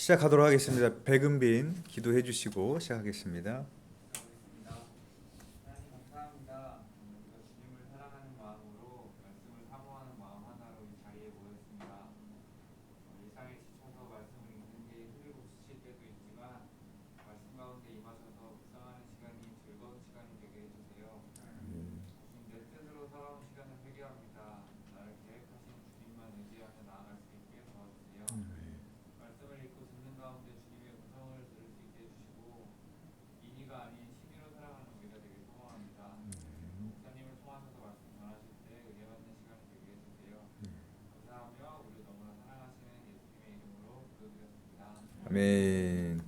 시작하도록 하겠습니다. 백은빈 기도해 주시고 시작하겠습니다. 하나님 감사합니다. 우리가 주님을 사랑하는 마음으로 말씀을 사모하는 마음 하나로 이 자리에 모였습니다. 일상에 지쳐서 말씀을 읽는 게 힘들고 지칠 때도 있지만 말씀 가운데 임하셔서 묵상하는 시간이 즐거운 시간이 되게 해주세요. 주님 내 뜻으로 살아온 시간을 회개합니다. 나를 계획하신 주님만 의지하며 나아갈 수 있게 도와주세요. 말씀을 읽고 듣는 가운데 주님의 음성을 들을 수 있게 해주시고 인의가 아닌 신의로 살아가는 우리가 되길 소망합니다. 목사님을 통하셔서 말씀 전하실 때 은혜 받는 시간이 되게 해주세요. 감사하며 우리 너무나 사랑하시는 예수님의 이름으로 기도드렸습니다. 아멘.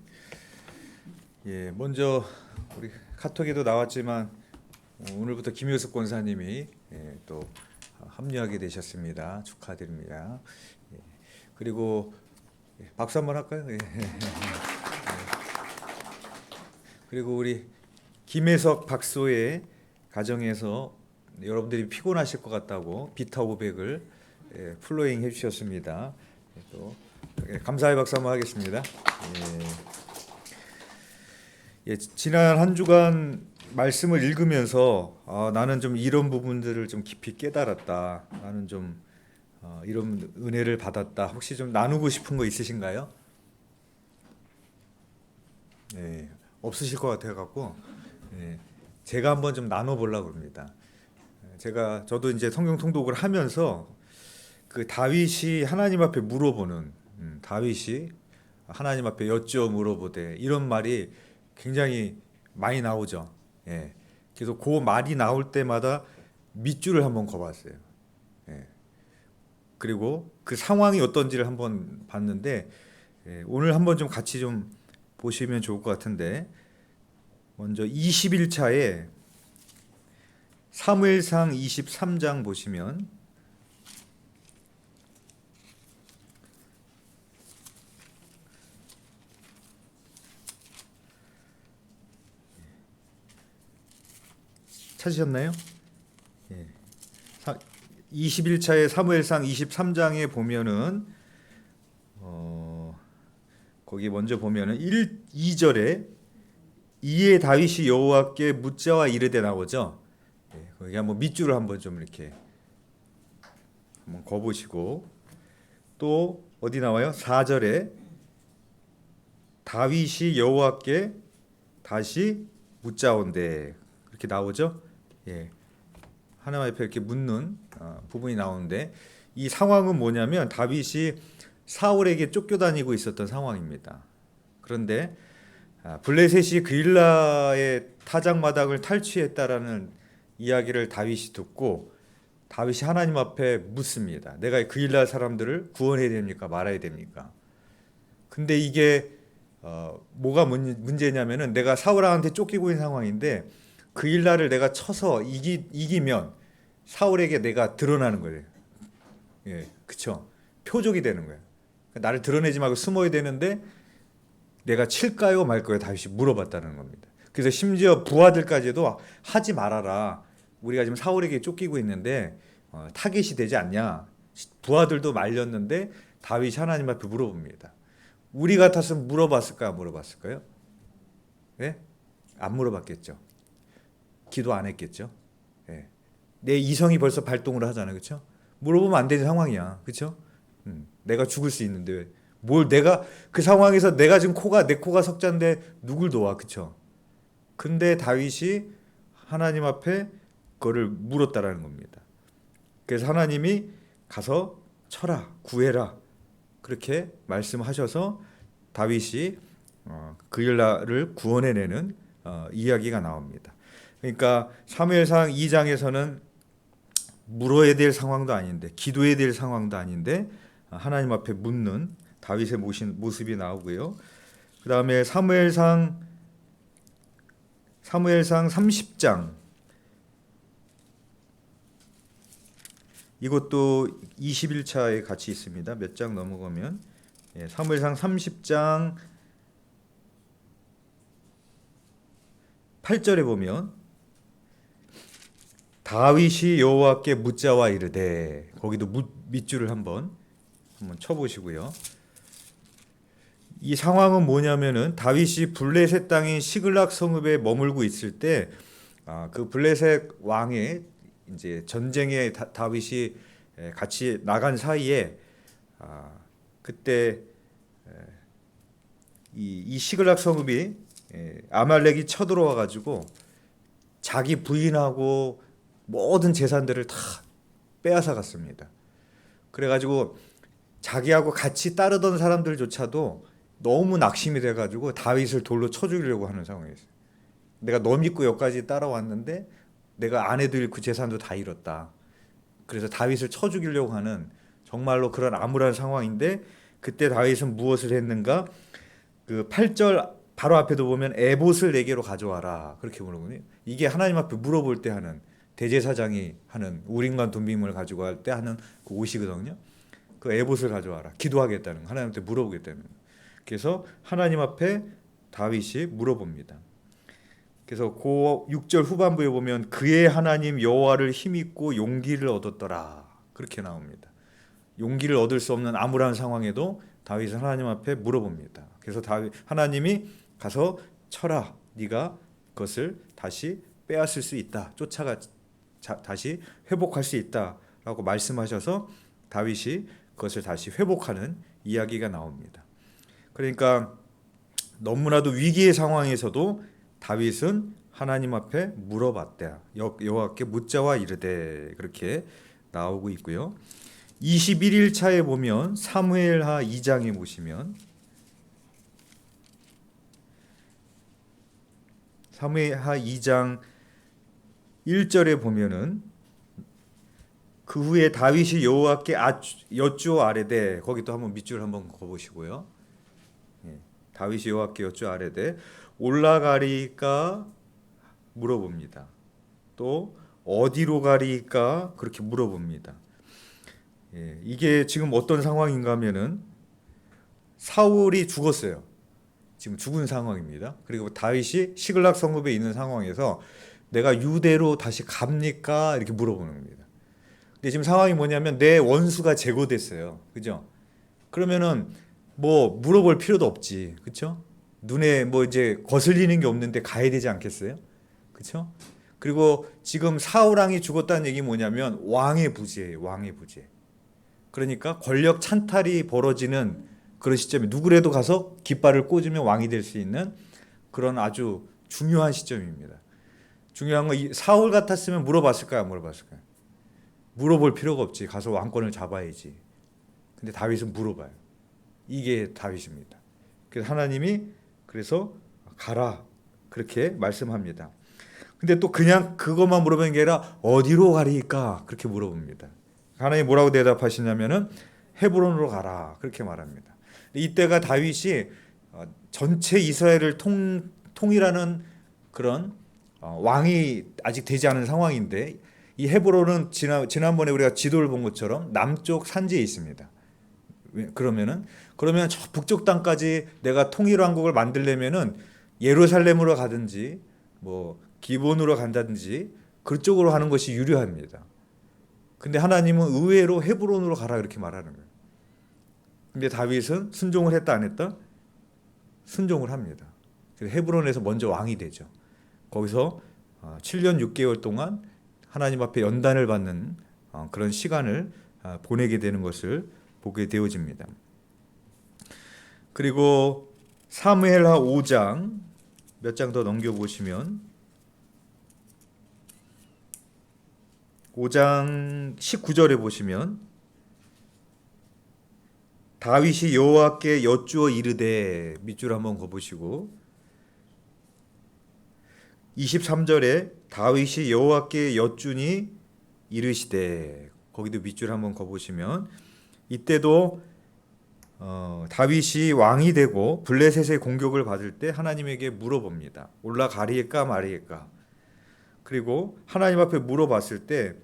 예, 먼저 우리 카톡에도 나왔지만 오늘부터 김효석 권사님이 또 합류하게 되셨습니다. 축하드립니다. 예, 그리고 박수 한번 할까요? 예. 그리고 우리 김혜석 박소의 가정에서 여러분들이 피곤하실 것 같다고 비타 500을 플로잉 해주셨습니다. 또 감사의 박수 한번 하겠습니다. 지난 한 주간 말씀을 읽으면서 나는 좀 이런 부분들을 좀 깊이 깨달았다. 나는 좀 이런 은혜를 받았다. 혹시 좀 나누고 싶은 거 있으신가요? 네, 없으실 것 같아갖고 제가 한번 좀 나눠보려고 합니다. 저도 이제 성경 통독을 하면서 그 다윗이 하나님 앞에 물어보는 다윗이 하나님 앞에 여쭈어 물어보되 이런 말이 굉장히 많이 나오죠. 예. 그래서 그 말이 나올 때마다 밑줄을 한번 그어봤어요. 예. 그리고 그 상황이 어떤지를 한번 봤는데 오늘 한번 좀 같이 좀 보시면 좋을 것 같은데 먼저 21차에 사무엘상 23장 보시면 찾으셨나요? 예. 21차의 사무엘상 23장에 보면은 거기 먼저 보면은 2절에 이에 다윗이 여호와께 묻자와 이르되 나오죠. 예, 거기 한번 밑줄을 한번 좀 이렇게 한번 거보시고 또 어디 나와요? 4절에 다윗이 여호와께 다시 묻자온대 이렇게 나오죠. 예, 하나님 앞에 이렇게 묻는 부분이 나오는데 이 상황은 뭐냐면 다윗이 사울에게 쫓겨다니고 있었던 상황입니다. 그런데 블레셋이 그일라의 타작마당을 탈취했다라는 이야기를 다윗이 듣고 다윗이 하나님 앞에 묻습니다. 내가 그일라 사람들을 구원해야 됩니까? 말아야 됩니까? 근데 이게 뭐가 문제냐면은 내가 사울한테 쫓기고 있는 상황인데 그일라를 내가 쳐서 이기면 사울에게 내가 드러나는 거예요. 예, 그쵸? 표적이 되는 거예요. 나를 드러내지 말고 숨어야 되는데 내가 칠까요 말까요 다윗이 물어봤다는 겁니다. 그래서 심지어 부하들까지도 하지 말아라. 우리가 지금 사울에게 쫓기고 있는데 타겟이 되지 않냐. 부하들도 말렸는데 다윗이 하나님 앞에 물어봅니다. 우리 같았으면 물어봤을까 물어봤을까요? 네? 안 물어봤겠죠. 기도 안 했겠죠. 네. 내 이성이 벌써 발동을 하잖아요. 그렇죠? 물어보면 안 되는 상황이야. 그렇죠? 내가 죽을 수 있는데 뭘 내가 그 상황에서 내가 지금 내 코가 석자인데 누굴 도와. 그렇죠? 근데 다윗이 하나님 앞에 그거를 물었다라는 겁니다. 그래서 하나님이 가서 쳐라 구해라 그렇게 말씀하셔서 다윗이 그일라를 구원해내는 이야기가 나옵니다. 그러니까 사무엘상 2장에서는 물어야 될 상황도 아닌데 기도해야 될 상황도 아닌데 하나님 앞에 묻는 다윗의 모습이 나오고요. 그 다음에 사무엘상 30장 이것도 21차에 같이 있습니다. 몇 장 넘어가면 사무엘상 30장 8절에 보면 다윗이 여호와께 묻자와 이르되 거기도 밑줄을 한번 쳐보시고요. 이 상황은 뭐냐면은 다윗이 블레셋 땅인 시글락 성읍에 머물고 있을 때 그 블레셋 왕의 이제 전쟁에 다윗이 같이 나간 사이에 그때 이 시글락 성읍이 아말렉이 쳐들어와 가지고 자기 부인하고 모든 재산들을 다 빼앗아 갔습니다. 그래가지고 자기하고 같이 따르던 사람들조차도 너무 낙심이 돼가지고 다윗을 돌로 쳐 죽이려고 하는 상황이었어요. 내가 너 믿고 여기까지 따라왔는데 내가 아내도 잃고 재산도 다 잃었다. 그래서 다윗을 쳐 죽이려고 하는 정말로 그런 암울한 상황인데 그때 다윗은 무엇을 했는가? 그 8절 바로 앞에도 보면 에봇을 내게로 가져와라 그렇게 물어보니 이게 하나님 앞에 물어볼 때 하는 대제사장이 하는 우림과 둠빔을 가지고 할 때 하는 그 옷이거든요. 그 에봇을 가져와라. 기도하겠다는 거. 하나님한테 물어보겠다는 거. 그래서 하나님 앞에 다윗이 물어봅니다. 그래서 그 6절 후반부에 보면 그의 하나님 여호와를 힘입고 용기를 얻었더라. 그렇게 나옵니다. 용기를 얻을 수 없는 암울한 상황에도 다윗은 하나님 앞에 물어봅니다. 그래서 하나님이 가서 쳐라. 네가 그것을 다시 빼앗을 수 있다. 다시 회복할 수 있다라고 말씀하셔서 다윗이 그것을 다시 회복하는 이야기가 나옵니다. 그러니까 너무나도 위기의 상황에서도 다윗은 하나님 앞에 물어봤대. 여호와께 묻자와 이르되 그렇게 나오고 있고요. 21일 차에 보면 사무엘하 2장에 보시면 사무엘하 2장 1절에 보면은 그 후에 다윗이 여호와께 여쭈어 아뢰되 거기 또 한번 밑줄 한번 그어보시고요. 다윗이 여호와께 여쭈어 아뢰되 올라가리까 물어봅니다. 또 어디로 가리까 그렇게 물어봅니다. 이게 지금 어떤 상황인가 하면은 사울이 죽었어요. 지금 죽은 상황입니다. 그리고 다윗이 시글락 성읍에 있는 상황에서 내가 유대로 다시 갑니까? 이렇게 물어보는 겁니다. 근데 지금 상황이 뭐냐면 내 원수가 제거됐어요. 그죠? 그러면은 뭐 물어볼 필요도 없지. 그렇죠? 눈에 뭐 이제 거슬리는 게 없는데 가야 되지 않겠어요? 그렇죠? 그리고 지금 사울 왕이 죽었다는 얘기 뭐냐면 왕의 부재예요. 왕의 부재. 그러니까 권력 찬탈이 벌어지는 그런 시점에 누구라도 가서 깃발을 꽂으면 왕이 될 수 있는 그런 아주 중요한 시점입니다. 중요한 건 사울 같았으면 물어봤을까요? 안 물어봤을까요? 물어볼 필요가 없지. 가서 왕권을 잡아야지. 근데 다윗은 물어봐요. 이게 다윗입니다. 그래서 하나님이 그래서 가라 그렇게 말씀합니다. 근데 또 그냥 그것만 물어보는 게 아니라 어디로 가리까 그렇게 물어봅니다. 하나님이 뭐라고 대답하시냐면은 헤브론으로 가라 그렇게 말합니다. 이때가 다윗이 전체 이스라엘을 통일하는 그런 왕이 아직 되지 않은 상황인데 이 헤브론은 지난번에 우리가 지도를 본 것처럼 남쪽 산지에 있습니다. 그러면 저 북쪽 땅까지 내가 통일 왕국을 만들려면은 예루살렘으로 가든지 뭐 기본으로 간다든지 그쪽으로 하는 것이 유리합니다. 근데 하나님은 의외로 헤브론으로 가라 이렇게 말하는 거예요. 근데 다윗은 순종을 했다 안 했다? 순종을 합니다. 그래서 헤브론에서 먼저 왕이 되죠. 거기서 7년 6개월 동안 하나님 앞에 연단을 받는 그런 시간을 보내게 되는 것을 보게 되어집니다. 그리고 사무엘하 5장 몇 장 더 넘겨보시면 5장 19절에 보시면 다윗이 여호와께 여쭈어 이르되 밑줄 한번 그어보시고 23절에 다윗이 여호와께 여쭈니 이르시되 거기도 밑줄 한번 그어보시면 이때도 다윗이 왕이 되고 블레셋의 공격을 받을 때 하나님에게 물어봅니다. 올라가리까 말이까. 그리고 하나님 앞에 물어봤을 때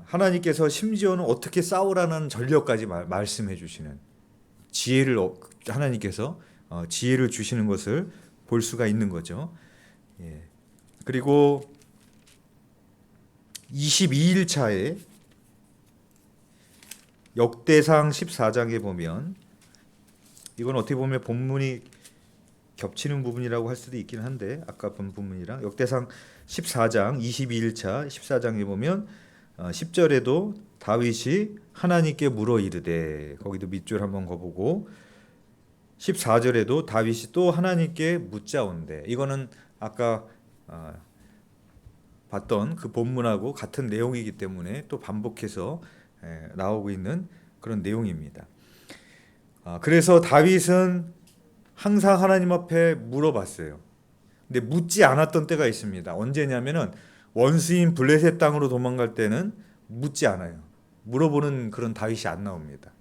하나님께서 심지어는 어떻게 싸우라는 전략까지 말씀해 주시는 지혜를 하나님께서 지혜를 주시는 것을 볼 수가 있는 거죠. 그리고 22일 차에 역대상 14장에 보면 이건 어떻게 보면 본문이 겹치는 부분이라고 할 수도 있긴 한데 아까 본 부분이랑 역대상 14장 22일차 14장에 보면 10절에도 다윗이 하나님께 물어 이르되 거기도 밑줄 한번 거보고 14절에도 다윗이 또 하나님께 묻자온대. 이거는 아까 봤던 그 본문하고 같은 내용이기 때문에 또 반복해서 나오고 있는 그런 내용입니다. 그래서 다윗은 항상 하나님 앞에 물어봤어요. 근데 묻지 않았던 때가 있습니다. 언제냐면은 원수인 블레셋 땅으로 도망갈 때는 묻지 않아요. 물어보는 그런 다윗이 안 나옵니다.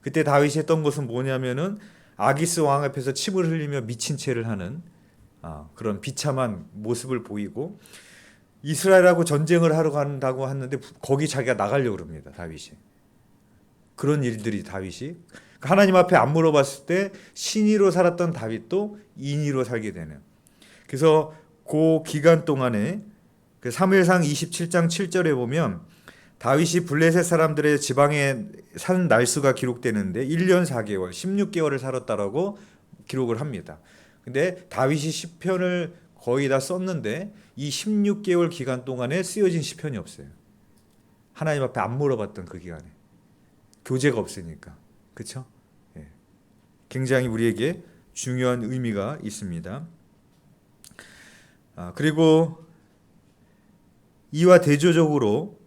그때 다윗이 했던 것은 뭐냐면은 아기스 왕 앞에서 침을 흘리며 미친 채를 하는 그런 비참한 모습을 보이고 이스라엘하고 전쟁을 하러 간다고 하는데 거기 자기가 나가려고 그럽니다. 다윗이. 그런 일들이 다윗이 하나님 앞에 안 물어봤을 때 신의로 살았던 다윗도 인의로 살게 되는. 그래서 그 기간 동안에 그 사무엘상 27장 7절에 보면 다윗이 블레셋 사람들의 지방에 산 날수가 기록되는데 1년 4개월, 16개월을 살았다라고 기록을 합니다. 근데 다윗이 시편을 거의 다 썼는데 이 16개월 기간 동안에 쓰여진 시편이 없어요. 하나님 앞에 안 물어봤던 그 기간에. 교제가 없으니까. 그렇죠? 예. 굉장히 우리에게 중요한 의미가 있습니다. 그리고 이와 대조적으로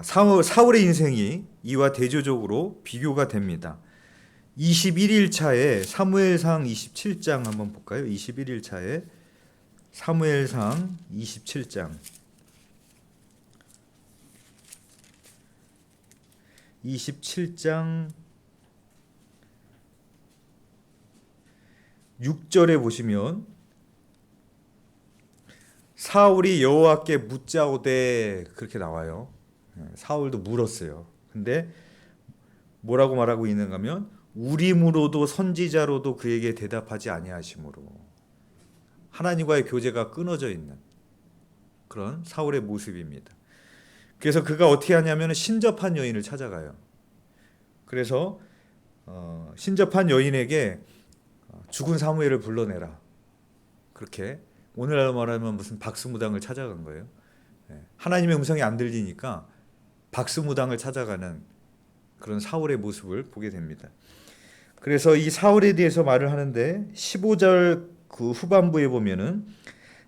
사울의 인생이 이와 대조적으로 비교가 됩니다. 21일 차에 사무엘상 27장 한번 볼까요? 21일 차에 사무엘상 27장 27장 6절에 보시면 사울이 여호와께 묻자오되 그렇게 나와요. 사울도 물었어요. 근데 뭐라고 말하고 있는가 하면 우림으로도 선지자로도 그에게 대답하지 아니하심으로 하나님과의 교제가 끊어져 있는 그런 사울의 모습입니다. 그래서 그가 어떻게 하냐면 신접한 여인을 찾아가요. 그래서 신접한 여인에게 죽은 사무엘을 불러내라. 그렇게 오늘날 말하면 무슨 박수무당을 찾아간 거예요. 하나님의 음성이 안 들리니까 박수무당을 찾아가는 그런 사울의 모습을 보게 됩니다. 그래서 이 사울에 대해서 말을 하는데 15절 그 후반부에 보면은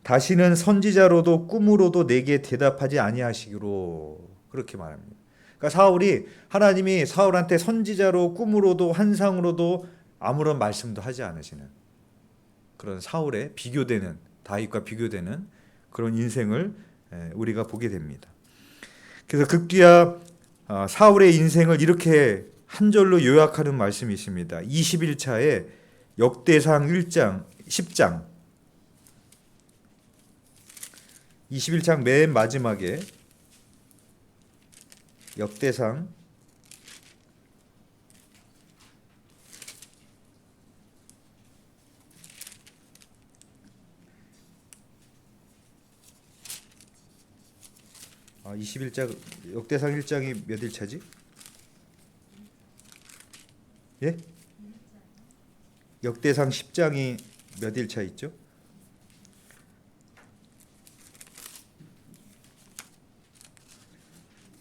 다시는 선지자로도 꿈으로도 내게 대답하지 아니하시기로 그렇게 말합니다. 그러니까 사울이 하나님이 사울한테 선지자로 꿈으로도 환상으로도 아무런 말씀도 하지 않으시는 그런 사울의 비교되는 다윗과 비교되는 그런 인생을 우리가 보게 됩니다. 그래서 극기야 사울의 인생을 이렇게 한 절로 요약하는 말씀이 있습니다. 21차에 역대상 1장 10장 21장 맨 마지막에 역대상 21장 역대상 1장이 몇 일차지? 예? 역대상 10장이 몇 일차 있죠?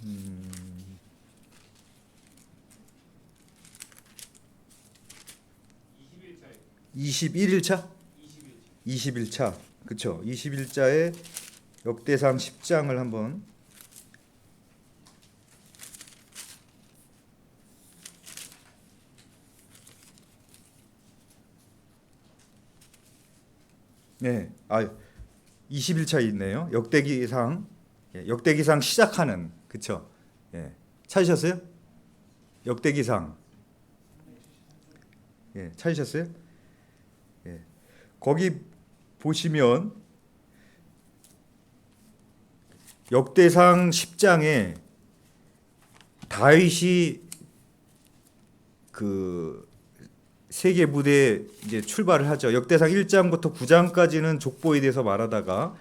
음... 21일차? 21차. 그렇죠. 21자에 역대상 10장을 한번 네. 21차 있네요. 역대기상 역대기상 시작하는 그렇죠. 예. 찾으셨어요? 역대기상. 예, 찾으셨어요? 예. 거기 보시면 역대상 10장에 다윗이 그 세계 무대에 이제 출발을 하죠. 역대상 1장부터 9장까지는 족보에 대해서 말하다가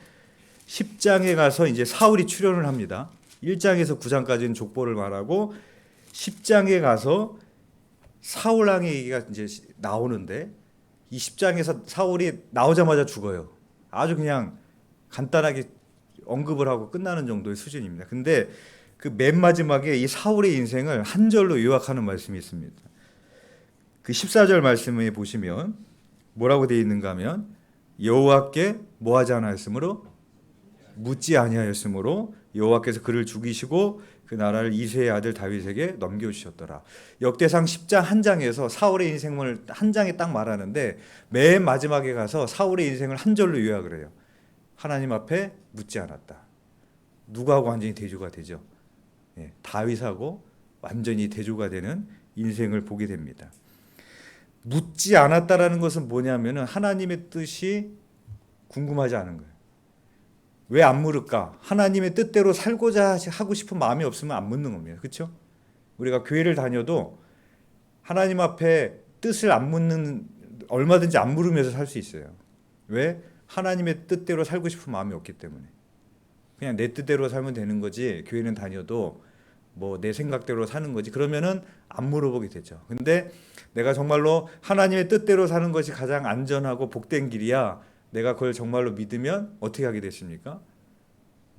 10장에 가서 이제 사울이 출연을 합니다. 1장에서 9장까지는 족보를 말하고 10장에 가서 사울 왕의 얘기가 이제 나오는데 이 10장에서 사울이 나오자마자 죽어요. 아주 그냥 간단하게 언급을 하고 끝나는 정도의 수준입니다. 근데 그 맨 마지막에 이 사울의 인생을 한 절로 요약하는 말씀이 있습니다. 그 14절 말씀에 보시면 뭐라고 되어 있는가 하면 여호와께 뭐 하지 않았으므로 묻지 아니하였으므로 여호와께서 그를 죽이시고 그 나라를 이새의 아들 다윗에게 넘겨주셨더라. 역대상 10장 한 장에서 사울의 인생을 한 장에 딱 말하는데 맨 마지막에 가서 사울의 인생을 한 절로 요약을 해요. 하나님 앞에 묻지 않았다. 누구하고 완전히 대조가 되죠. 예, 다윗하고 완전히 대조가 되는 인생을 보게 됩니다. 묻지 않았다라는 것은 뭐냐면은 하나님의 뜻이 궁금하지 않은 거예요. 왜 안 물을까? 하나님의 뜻대로 살고자 하고 싶은 마음이 없으면 안 묻는 겁니다. 그렇죠? 우리가 교회를 다녀도 하나님 앞에 뜻을 안 묻는, 얼마든지 안 물으면서 살 수 있어요. 왜? 하나님의 뜻대로 살고 싶은 마음이 없기 때문에. 그냥 내 뜻대로 살면 되는 거지. 교회는 다녀도 뭐 내 생각대로 사는 거지. 그러면은 안 물어보게 되죠. 근데 내가 정말로 하나님의 뜻대로 사는 것이 가장 안전하고 복된 길이야. 내가 그걸 정말로 믿으면 어떻게 하게 됐습니까?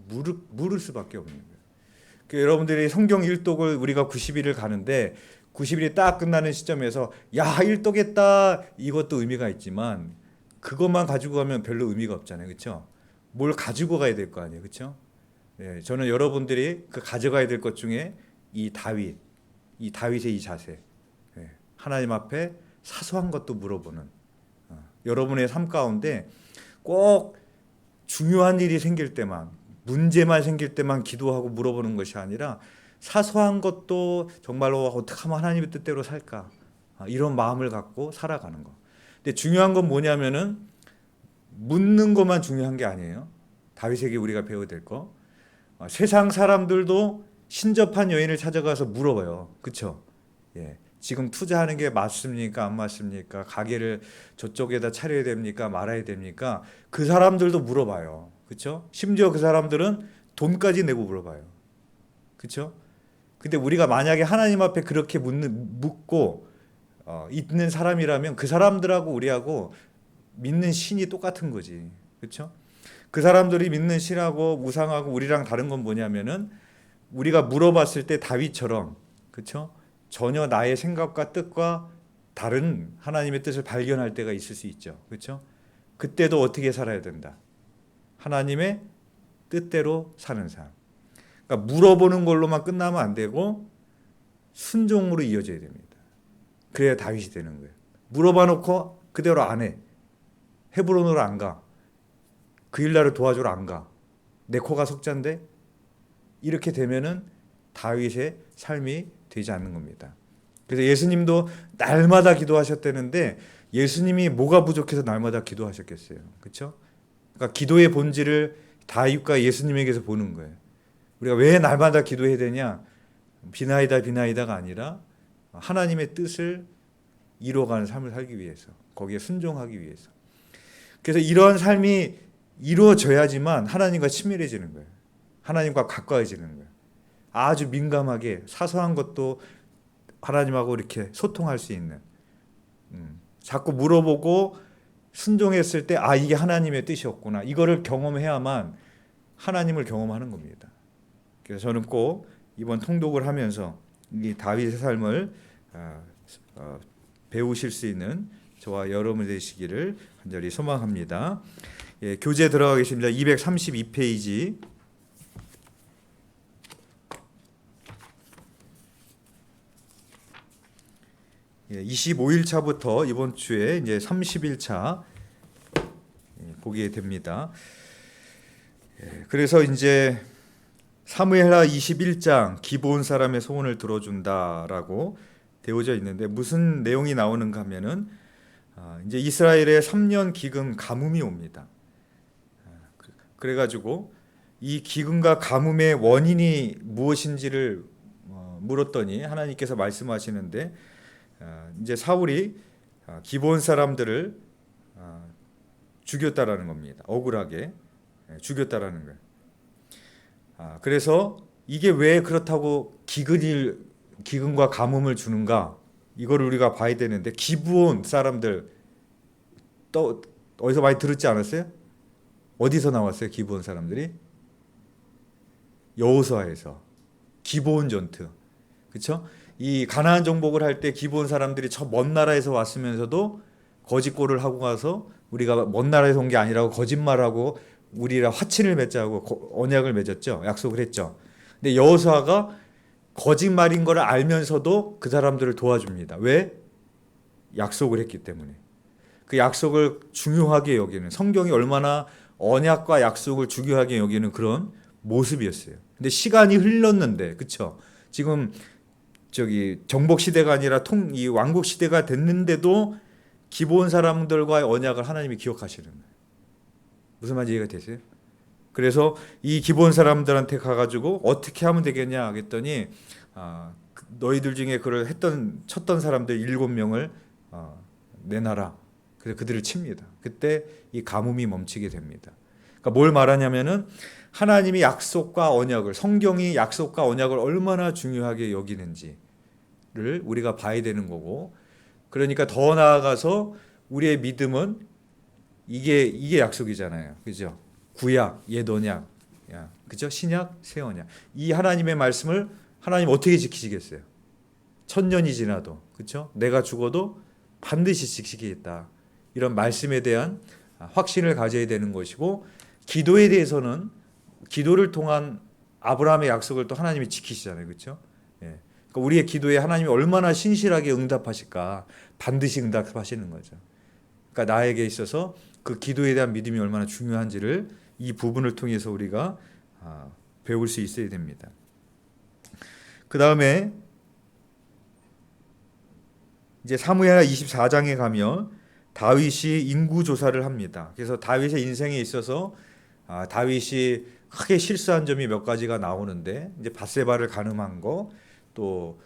물을 수밖에 없는 거예요. 여러분들이 성경 일독을 우리가 90일을 가는데 90일이 딱 끝나는 시점에서 야 1독했다 이것도 의미가 있지만 그것만 가지고 가면 별로 의미가 없잖아요. 그렇죠? 뭘 가지고 가야 될 거 아니에요. 그렇죠? 예, 저는 여러분들이 그 가져가야 될 것 중에 이 다윗의 이 자세, 예, 하나님 앞에 사소한 것도 물어보는 여러분의 삶 가운데 꼭 중요한 일이 생길 때만, 문제만 생길 때만 기도하고 물어보는 것이 아니라 사소한 것도 정말로 어떻게 하면 하나님의 뜻대로 살까, 이런 마음을 갖고 살아가는 거. 근데 중요한 건 뭐냐면은 묻는 것만 중요한 게 아니에요. 다윗에게 우리가 배워야 될 거. 세상 사람들도 신접한 여인을 찾아가서 물어봐요. 그렇죠? 예. 지금 투자하는 게 맞습니까? 안 맞습니까? 가게를 저쪽에다 차려야 됩니까? 말아야 됩니까? 그 사람들도 물어봐요. 그렇죠? 심지어 그 사람들은 돈까지 내고 물어봐요. 그렇죠? 근데 우리가 만약에 하나님 앞에 그렇게 묻고 있는 사람이라면 그 사람들하고 우리하고 믿는 신이 똑같은 거지. 그렇죠? 그 사람들이 믿는 신하고 우상하고 우리랑 다른 건 뭐냐면은 우리가 물어봤을 때 다윗처럼, 그렇죠? 전혀 나의 생각과 뜻과 다른 하나님의 뜻을 발견할 때가 있을 수 있죠. 그렇죠? 그때도 어떻게 살아야 된다? 하나님의 뜻대로 사는 삶. 그러니까 물어보는 걸로만 끝나면 안 되고 순종으로 이어져야 됩니다. 그래야 다윗이 되는 거예요. 물어봐 놓고 그대로 안 해. 헤브론으로 안 가. 그 일날을 도와주러 안 가. 내 코가 석잔데 이렇게 되면은 다윗의 삶이 되지 않는 겁니다. 그래서 예수님도 날마다 기도하셨다는데 예수님이 뭐가 부족해서 날마다 기도하셨겠어요. 그렇죠? 그러니까 기도의 본질을 다윗과 예수님에게서 보는 거예요. 우리가 왜 날마다 기도해야 되냐? 비나이다가 아니라 하나님의 뜻을 이루어가는 삶을 살기 위해서, 거기에 순종하기 위해서. 그래서 이러한 삶이 이루어져야지만 하나님과 친밀해지는 거예요. 하나님과 가까워지는 거예요. 아주 민감하게 사소한 것도 하나님하고 이렇게 소통할 수 있는, 자꾸 물어보고 순종했을 때 이게 하나님의 뜻이었구나, 이거를 경험해야만 하나님을 경험하는 겁니다. 그래서 저는 꼭 이번 통독을 하면서 이 다윗의 삶을 배우실 수 있는 저와 여러분 되시기를 간절히 소망합니다. 예, 교재 들어가겠습니다. 232페이지. 예, 25일차부터 이번 주에 이제 30일차 보게 됩니다. 예, 그래서 이제 사무엘하 21장 기브온 사람의 소원을 들어준다라고 되어져 있는데 무슨 내용이 나오는가 하면은 이제 이스라엘에 3년 기근 가뭄이 옵니다. 그래가지고 이 기근과 가뭄의 원인이 무엇인지를 물었더니 하나님께서 말씀하시는데 이제 사울이 기브온 사람들을 죽였다라는 겁니다. 억울하게 죽였다라는 거예요. 그래서 이게 왜 그렇다고 기근이 기근과 가뭄을 주는가? 이걸 우리가 봐야 되는데 기브온 사람들 또 어디서 많이 들었지 않았어요? 어디서 나왔어요? 기브온 사람들이? 여호수아에서 기브온 전투. 그렇죠? 이 가나안 정복을 할 때 기브온 사람들이 저 먼 나라에서 왔으면서도 거짓골을 하고 가서 우리가 먼 나라에서 온 게 아니라고 거짓말하고 우리랑 화친을 맺자고 언약을 맺었죠. 약속을 했죠. 근데 여호수아가 거짓말인 걸 알면서도 그 사람들을 도와줍니다. 왜? 약속을 했기 때문에. 그 약속을 중요하게 여기는, 성경이 얼마나 언약과 약속을 중요하게 여기는 그런 모습이었어요. 근데 시간이 흘렀는데, 그쵸? 지금 정복 시대가 아니라 이 왕국 시대가 됐는데도 기본 사람들과의 언약을 하나님이 기억하시는 거예요. 무슨 말인지 이해가 되세요? 그래서 이 기본 사람들한테 가가지고 어떻게 하면 되겠냐 하겠더니 너희들 중에 그를 쳤던 사람들 7명을 내놔라. 그래서 그들을 칩니다. 그때 이 가뭄이 멈추게 됩니다. 그러니까 뭘 말하냐면은 하나님이 약속과 언약을, 성경이 약속과 언약을 얼마나 중요하게 여기는지를 우리가 봐야 되는 거고, 그러니까 더 나아가서 우리의 믿음은 이게 약속이잖아요. 그죠? 구약, 옛 언약, 그죠? 신약, 새 언약. 이 하나님의 말씀을 하나님 어떻게 지키시겠어요? 1000년이 지나도, 그죠? 내가 죽어도 반드시 지키겠다. 이런 말씀에 대한 확신을 가져야 되는 것이고, 기도에 대해서는 기도를 통한 아브라함의 약속을 또 하나님이 지키시잖아요. 그렇죠? 예. 그러니까 우리의 기도에 하나님이 얼마나 신실하게 응답하실까? 반드시 응답하시는 거죠. 그러니까 나에게 있어서 그 기도에 대한 믿음이 얼마나 중요한지를 이 부분을 통해서 우리가 배울 수 있어야 됩니다. 그 다음에 이제 사무엘 24장에 가면 다윗이 인구 조사를 합니다. 그래서 다윗의 인생에 있어서 다윗이 크게 실수한 점이 몇 가지가 나오는데, 이제 밧세바를 간음한 거, 또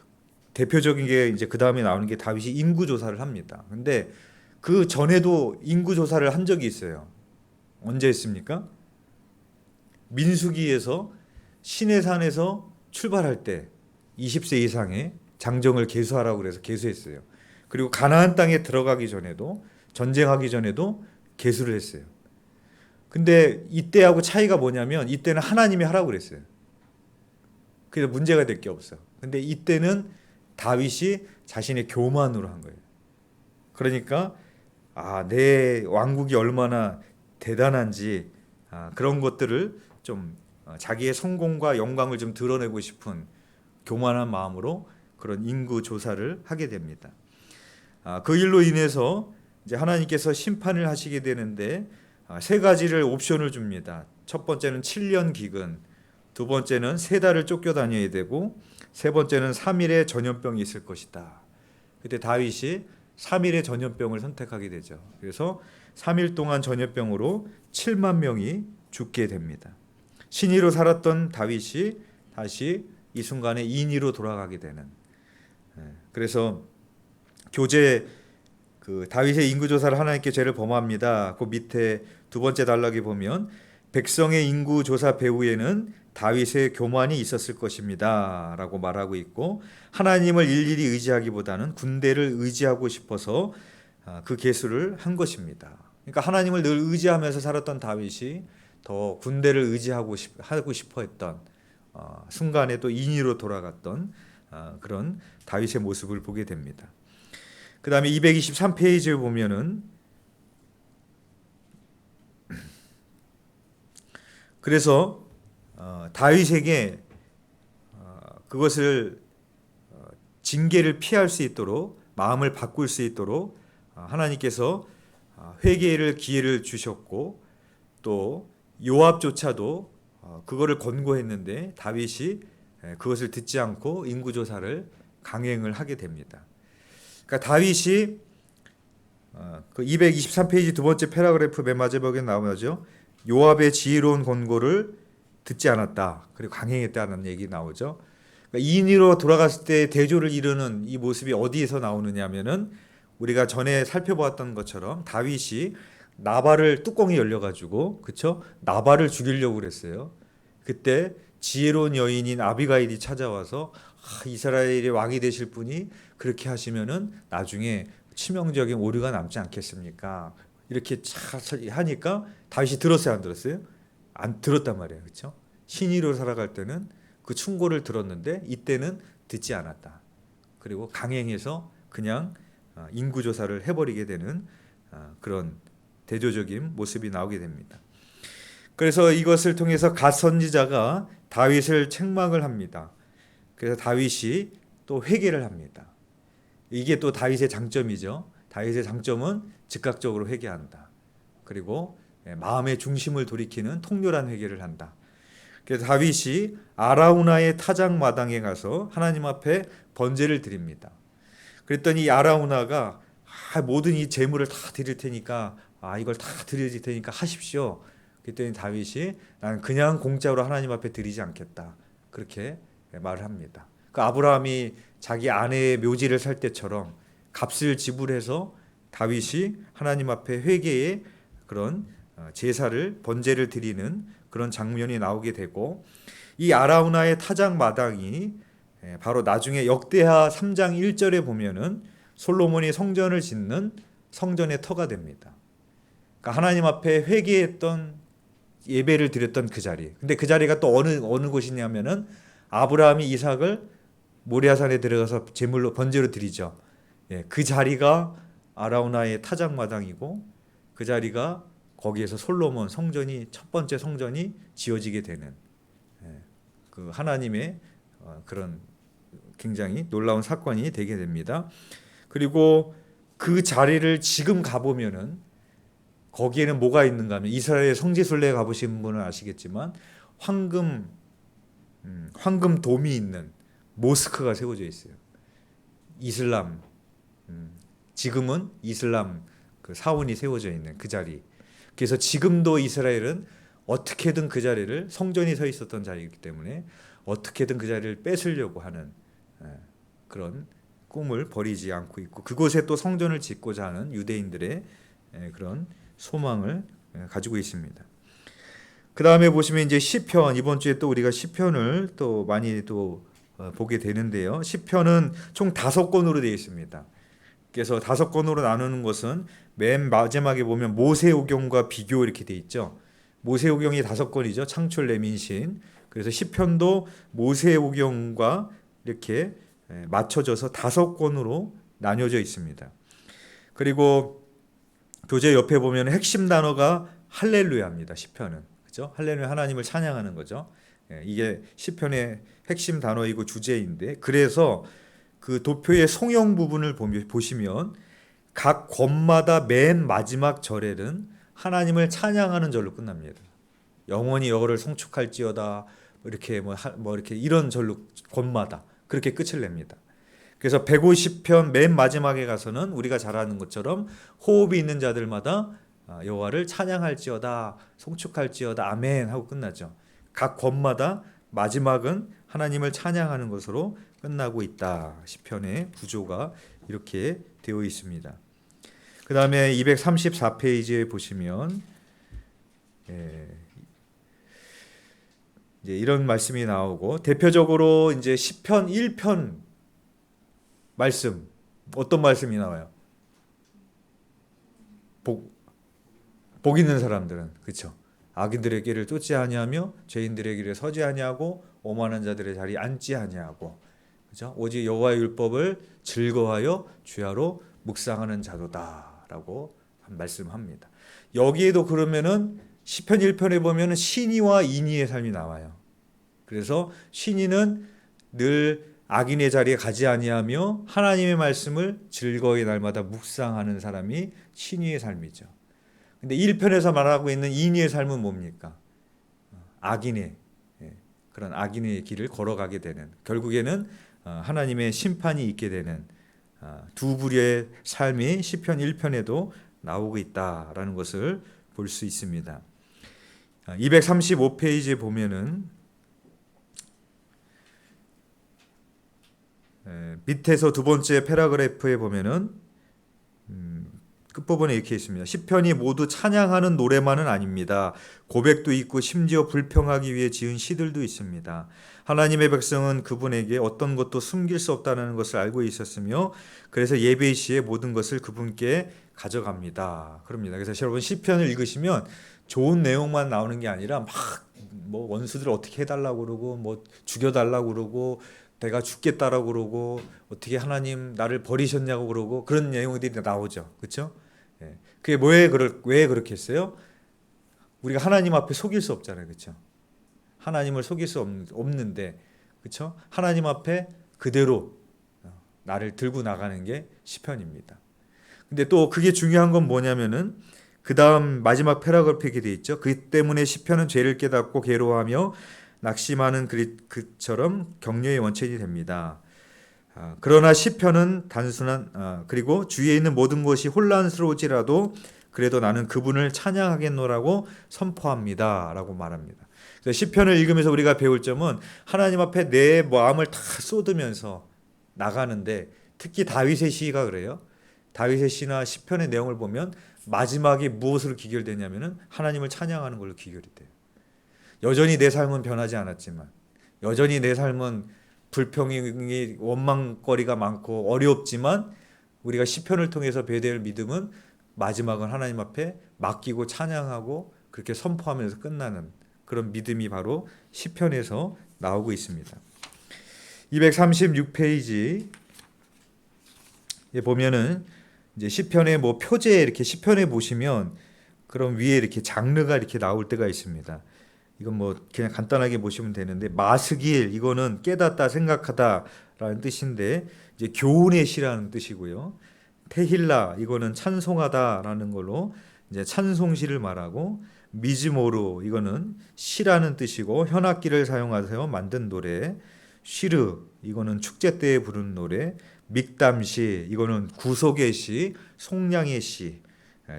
대표적인 게 이제 그 다음에 나오는 게 다윗이 인구 조사를 합니다. 근데 그 전에도 인구 조사를 한 적이 있어요. 언제 했습니까? 민수기에서 시내산에서 출발할 때 20세 이상의 장정을 계수하라고 그래서 계수했어요. 그리고 가나안 땅에 들어가기 전에도, 전쟁하기 전에도 계수를 했어요. 근데 이때하고 차이가 뭐냐면 이때는 하나님이 하라고 그랬어요. 그래서 문제가 될 게 없어. 근데 이때는 다윗이 자신의 교만으로 한 거예요. 그러니까 내 왕국이 얼마나 대단한지 그런 것들을 좀 자기의 성공과 영광을 좀 드러내고 싶은 교만한 마음으로 그런 인구 조사를 하게 됩니다. 그 일로 인해서 이제 하나님께서 심판을 하시게 되는데 세 가지를 옵션을 줍니다. 첫 번째는 7년 기근, 두 번째는 3달을 쫓겨다녀야 되고, 세 번째는 3일의 전염병이 있을 것이다. 그때 다윗이 3일의 전염병을 선택하게 되죠. 그래서 3일 동안 전염병으로 7만 명이 죽게 됩니다. 신의로 살았던 다윗이 다시 이 순간에 인의로 돌아가게 되는. 그래서 교재 다윗의 인구조사를 하나님께 죄를 범합니다. 그 밑에 두 번째 단락에 보면 백성의 인구조사 배후에는 다윗의 교만이 있었을 것입니다 라고 말하고 있고, 하나님을 일일이 의지하기보다는 군대를 의지하고 싶어서 그 계수를 한 것입니다. 그러니까 하나님을 늘 의지하면서 살았던 다윗이 더 군대를 의지하고 하고 싶어 했던 순간에 또 인의로 돌아갔던 그런 다윗의 모습을 보게 됩니다. 그 다음에 223페이지를 보면은 그래서 다윗에게 그것을 징계를 피할 수 있도록, 마음을 바꿀 수 있도록 하나님께서 회개를 기회를 주셨고, 또 요압조차도 그거를 권고했는데 다윗이 그것을 듣지 않고 인구조사를 강행을 하게 됩니다. 그러니까 다윗이 그 223페이지 두 번째 패러그래프 맨 마지막에 나오죠. 요압의 지혜로운 권고를 듣지 않았다. 그리고 강행했다는 얘기 나오죠. 그러니까 인의로 돌아갔을 때 대조를 이루는 이 모습이 어디에서 나오느냐면은 우리가 전에 살펴보았던 것처럼 다윗이 나발을 뚜껑이 열려가지고, 그쵸? 나발을 죽이려고 그랬어요. 그때 지혜로운 여인인 아비가일이 찾아와서 이스라엘의 왕이 되실 분이 그렇게 하시면은 나중에 치명적인 오류가 남지 않겠습니까? 이렇게 하니까 다윗이 들었어요, 안 들었어요? 안 들었단 말이에요, 그렇죠? 신의로 살아갈 때는 그 충고를 들었는데 이때는 듣지 않았다. 그리고 강행해서 그냥 인구 조사를 해버리게 되는 그런 대조적인 모습이 나오게 됩니다. 그래서 이것을 통해서 갓 선지자가 다윗을 책망을 합니다. 그래서 다윗이 또 회개를 합니다. 이게 또 다윗의 장점이죠. 다윗의 장점은 즉각적으로 회개한다. 그리고 마음의 중심을 돌이키는 통렬한 회개를 한다. 그래서 다윗이 아라우나의 타작마당에 가서 하나님 앞에 번제를 드립니다. 그랬더니 이 아라우나가 모든 이 제물을 다 드릴 테니까 이걸 다 드릴 테니까 하십시오. 그랬더니 다윗이 나는 그냥 공짜로 하나님 앞에 드리지 않겠다. 그렇게 말을 합니다. 그 아브라함이 자기 아내의 묘지를 살 때처럼 값을 지불해서 다윗이 하나님 앞에 회개의 그런 제사를 번제를 드리는 그런 장면이 나오게 되고, 이 아라우나의 타작 마당이 바로 나중에 역대하 3장 1절에 보면은 솔로몬이 성전을 짓는 성전의 터가 됩니다. 그러니까 하나님 앞에 회개했던 예배를 드렸던 그 자리. 근데 그 자리가 또 어느 곳이냐면은 아브라함이 이삭을 모리아산에 들어가서 제물로 번제로 드리죠. 그 자리가 아라우나의 타작마당이고, 그 자리가 거기에서 솔로몬 성전이 첫 번째 성전이 지어지게 되는 그 하나님의 그런 굉장히 놀라운 사건이 되게 됩니다. 그리고 그 자리를 지금 가보면은 거기에는 뭐가 있는가 하면, 이스라엘 성지순례 가보신 분은 아시겠지만 황금 돔이 있는 모스크가 세워져 있어요. 이슬람 지금은 이슬람 그 사원이 세워져 있는 그 자리. 그래서 지금도 이스라엘은 어떻게든 그 자리를, 성전이 서 있었던 자리이기 때문에 어떻게든 그 자리를 뺏으려고 하는 그런 꿈을 버리지 않고 있고, 그곳에 또 성전을 짓고자 하는 유대인들의 그런 소망을 가지고 있습니다. 그 다음에 보시면 이제 시편, 이번 주에 또 우리가 시편을 또 많이 또 보게 되는데요. 시편은 총 5권으로 되어 있습니다. 그래서 5권으로 나누는 것은 맨 마지막에 보면 모세오경과 비교 이렇게 되어 있죠. 모세오경이 5권이죠. 창출, 레민신. 그래서 시편도 모세오경과 이렇게 맞춰져서 5권으로 나뉘어져 있습니다. 그리고 교재 옆에 보면 핵심 단어가 할렐루야입니다. 시편은. 그죠? 할렐루야, 하나님을 찬양하는 거죠. 이게 시편의 핵심 단어이고 주제인데, 그래서 그 도표의 송영 부분을 보시면 각 권마다 맨 마지막 절에는 하나님을 찬양하는 절로 끝납니다. 영원히 여호와를 송축할지어다, 이렇게 이렇게 이런 절로 권마다 그렇게 끝을 냅니다. 그래서 150편 맨 마지막에 가서는 우리가 잘 아는 것처럼 호흡이 있는 자들마다 여호와를 찬양할지어다, 송축할지어다, 아멘 하고 끝나죠. 각 권마다 마지막은 하나님을 찬양하는 것으로 끝나고 있다. 시편의 구조가 이렇게 되어 있습니다. 그 다음에 234페이지에 보시면 이제 이런 말씀이 나오고, 대표적으로 이제 시편 1편 말씀, 어떤 말씀이 나와요? 복 있는 사람들은, 그렇죠? 악인들의 길을 쫓지 아니하며 죄인들의 길에 서지 아니하고 오만한 자들의 자리에 앉지 아니하고, 그렇죠? 오직 여호와의 율법을 즐거워하여 주야로 묵상하는 자도다라고 말씀합니다. 여기에도 그러면은 시편 1편에 보면은 신의와 인의의 삶이 나와요. 그래서 신의는 늘 악인의 자리에 가지 아니하며 하나님의 말씀을 즐거이 날마다 묵상하는 사람이 신의의 삶이죠. 근데 1편에서 말하고 있는 인의의 삶은 뭡니까? 악인의 그런 악인의 길을 걸어가게 되는, 결국에는 하나님의 심판이 있게 되는 두 부류의 삶이 시편 1편에도 나오고 있다라는 것을 볼 수 있습니다. 235페이지에 보면은 밑에서 두 번째 패러그래프에 보면은 끝부분에 이렇게 있습니다. 시편이 모두 찬양하는 노래만은 아닙니다. 고백도 있고 심지어 불평하기 위해 지은 시들도 있습니다. 하나님의 백성은 그분에게 어떤 것도 숨길 수 없다는 것을 알고 있었으며 그래서 예배 시에 모든 것을 그분께 가져갑니다. 그럽니다. 그래서 여러분 시편을 읽으시면 좋은 내용만 나오는 게 아니라 막 뭐 원수들 어떻게 해달라고 그러고 뭐 죽여달라고 그러고 내가 죽겠다라고 그러고 어떻게 하나님 나를 버리셨냐고 그러고 그런 내용들이 나오죠. 그렇죠? 예. 그게 왜 그렇게 했어요? 우리가 하나님 앞에 속일 수 없잖아요. 그렇죠? 하나님을 속일 수 없는데 그렇죠? 하나님 앞에 그대로 나를 들고 나가는 게 시편입니다. 근데 또 그게 중요한 건 뭐냐면은 그 다음 마지막 패러그래프에 돼 있죠. 그 때문에 시편은 죄를 깨닫고 괴로워하며 낙심하는 그처럼 격려의 원천이 됩니다. 그러나 시편은 단순한 그리고 주위에 있는 모든 것이 혼란스러울지라도 그래도 나는 그분을 찬양하겠노라고 선포합니다라고 말합니다. 그래서 시편을 읽으면서 우리가 배울 점은 하나님 앞에 내 마음을 다 쏟으면서 나가는데 특히 다윗의 시가 그래요. 다윗의 시나 시편의 내용을 보면 마지막에 무엇으로 귀결되냐면은 하나님을 찬양하는 걸로 귀결이 돼요. 여전히 내 삶은 변하지 않았지만 여전히 내 삶은 불평이 원망거리가 많고 어렵지만 우리가 시편을 통해서 배될 믿음은 마지막은 하나님 앞에 맡기고 찬양하고 그렇게 선포하면서 끝나는 그런 믿음이 바로 시편에서 나오고 있습니다. 236페이지에 보면은 이제 시편의 뭐 표제 이렇게 시편에 보시면 그럼 위에 이렇게 장르가 이렇게 나올 때가 있습니다. 이건 뭐 그냥 간단하게 보시면 되는데 마스길 이거는 깨닫다 생각하다라는 뜻인데 이제 교훈의 시라는 뜻이고요. 테힐라 이거는 찬송하다라는 걸로 이제 찬송시를 말하고 미즈모르 이거는 시라는 뜻이고 현악기를 사용하여 만든 노래 쉬르 이거는 축제 때에 부르는 노래 믹담시 이거는 구속의 시 속량의 시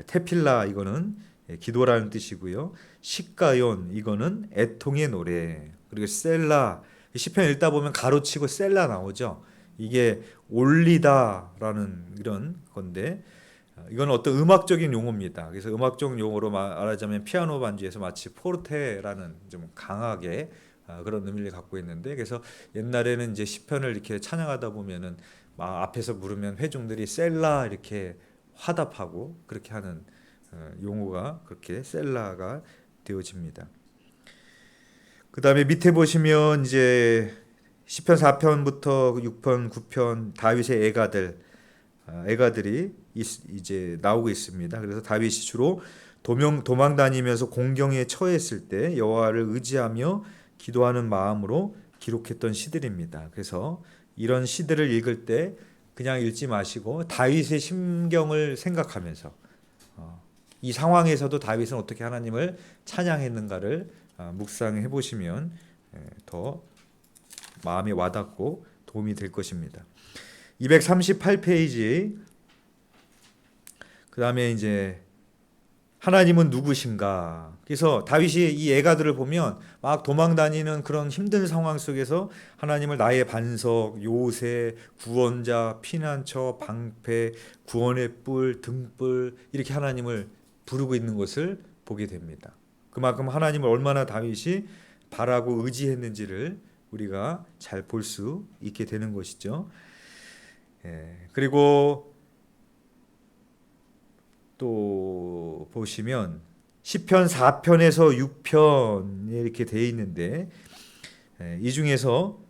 테필라 이거는 기도라는 뜻이고요. 시가yon 이거는 애통의 노래 그리고 셀라 시편 읽다 보면 가로치고 셀라 나오죠. 이게 올리다라는 이런 건데 이건 어떤 음악적인 용어입니다. 그래서 음악적 용어로 말하자면 피아노 반주에서 마치 포르테라는 좀 강하게 그런 의미를 갖고 있는데 그래서 옛날에는 이제 시편을 이렇게 찬양하다 보면은 막 앞에서 부르면 회중들이 셀라 이렇게 화답하고 그렇게 하는 용어가 그렇게 셀라가 되어집니다. 그 다음에 밑에 보시면 이제 시편 4편부터 6편, 9편 다윗의 애가들이 이제 나오고 있습니다. 그래서 다윗이 주로 도망 다니면서 공경에 처했을 때 여호와를 의지하며 기도하는 마음으로 기록했던 시들입니다. 그래서 이런 시들을 읽을 때 그냥 읽지 마시고 다윗의 심경을 생각하면서 이 상황에서도 다윗은 어떻게 하나님을 찬양했는가를 묵상해 보시면 더 마음에 와닿고 도움이 될 것입니다. 238페이지 그 다음에 이제 하나님은 누구신가? 그래서 다윗이 이 애가들을 보면 막 도망다니는 그런 힘든 상황 속에서 하나님을 나의 반석, 요새, 구원자, 피난처, 방패, 구원의 뿔, 등불 이렇게 하나님을 부르고 있는 것을 보게 됩니다. 그만큼 하나님을 얼마나 다윗이 바라고 의지했는지를 우리가 잘 볼 수 있게 되는 것이죠. 그리고 또 보시면 시편 4편에서 6편에 이렇게 되어 있는데 이 중에서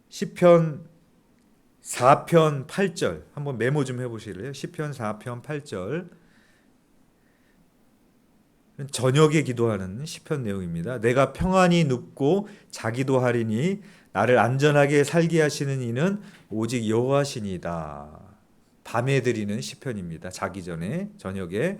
시편 4편 8절 한번 메모 좀 해보실래요? 시편 4편 8절 저녁에 기도하는 시편 내용입니다. 내가 평안히 눕고 자기도 하리니 나를 안전하게 살게 하시는 이는 오직 여호와시니이다. 밤에 드리는 시편입니다. 자기 전에 저녁에.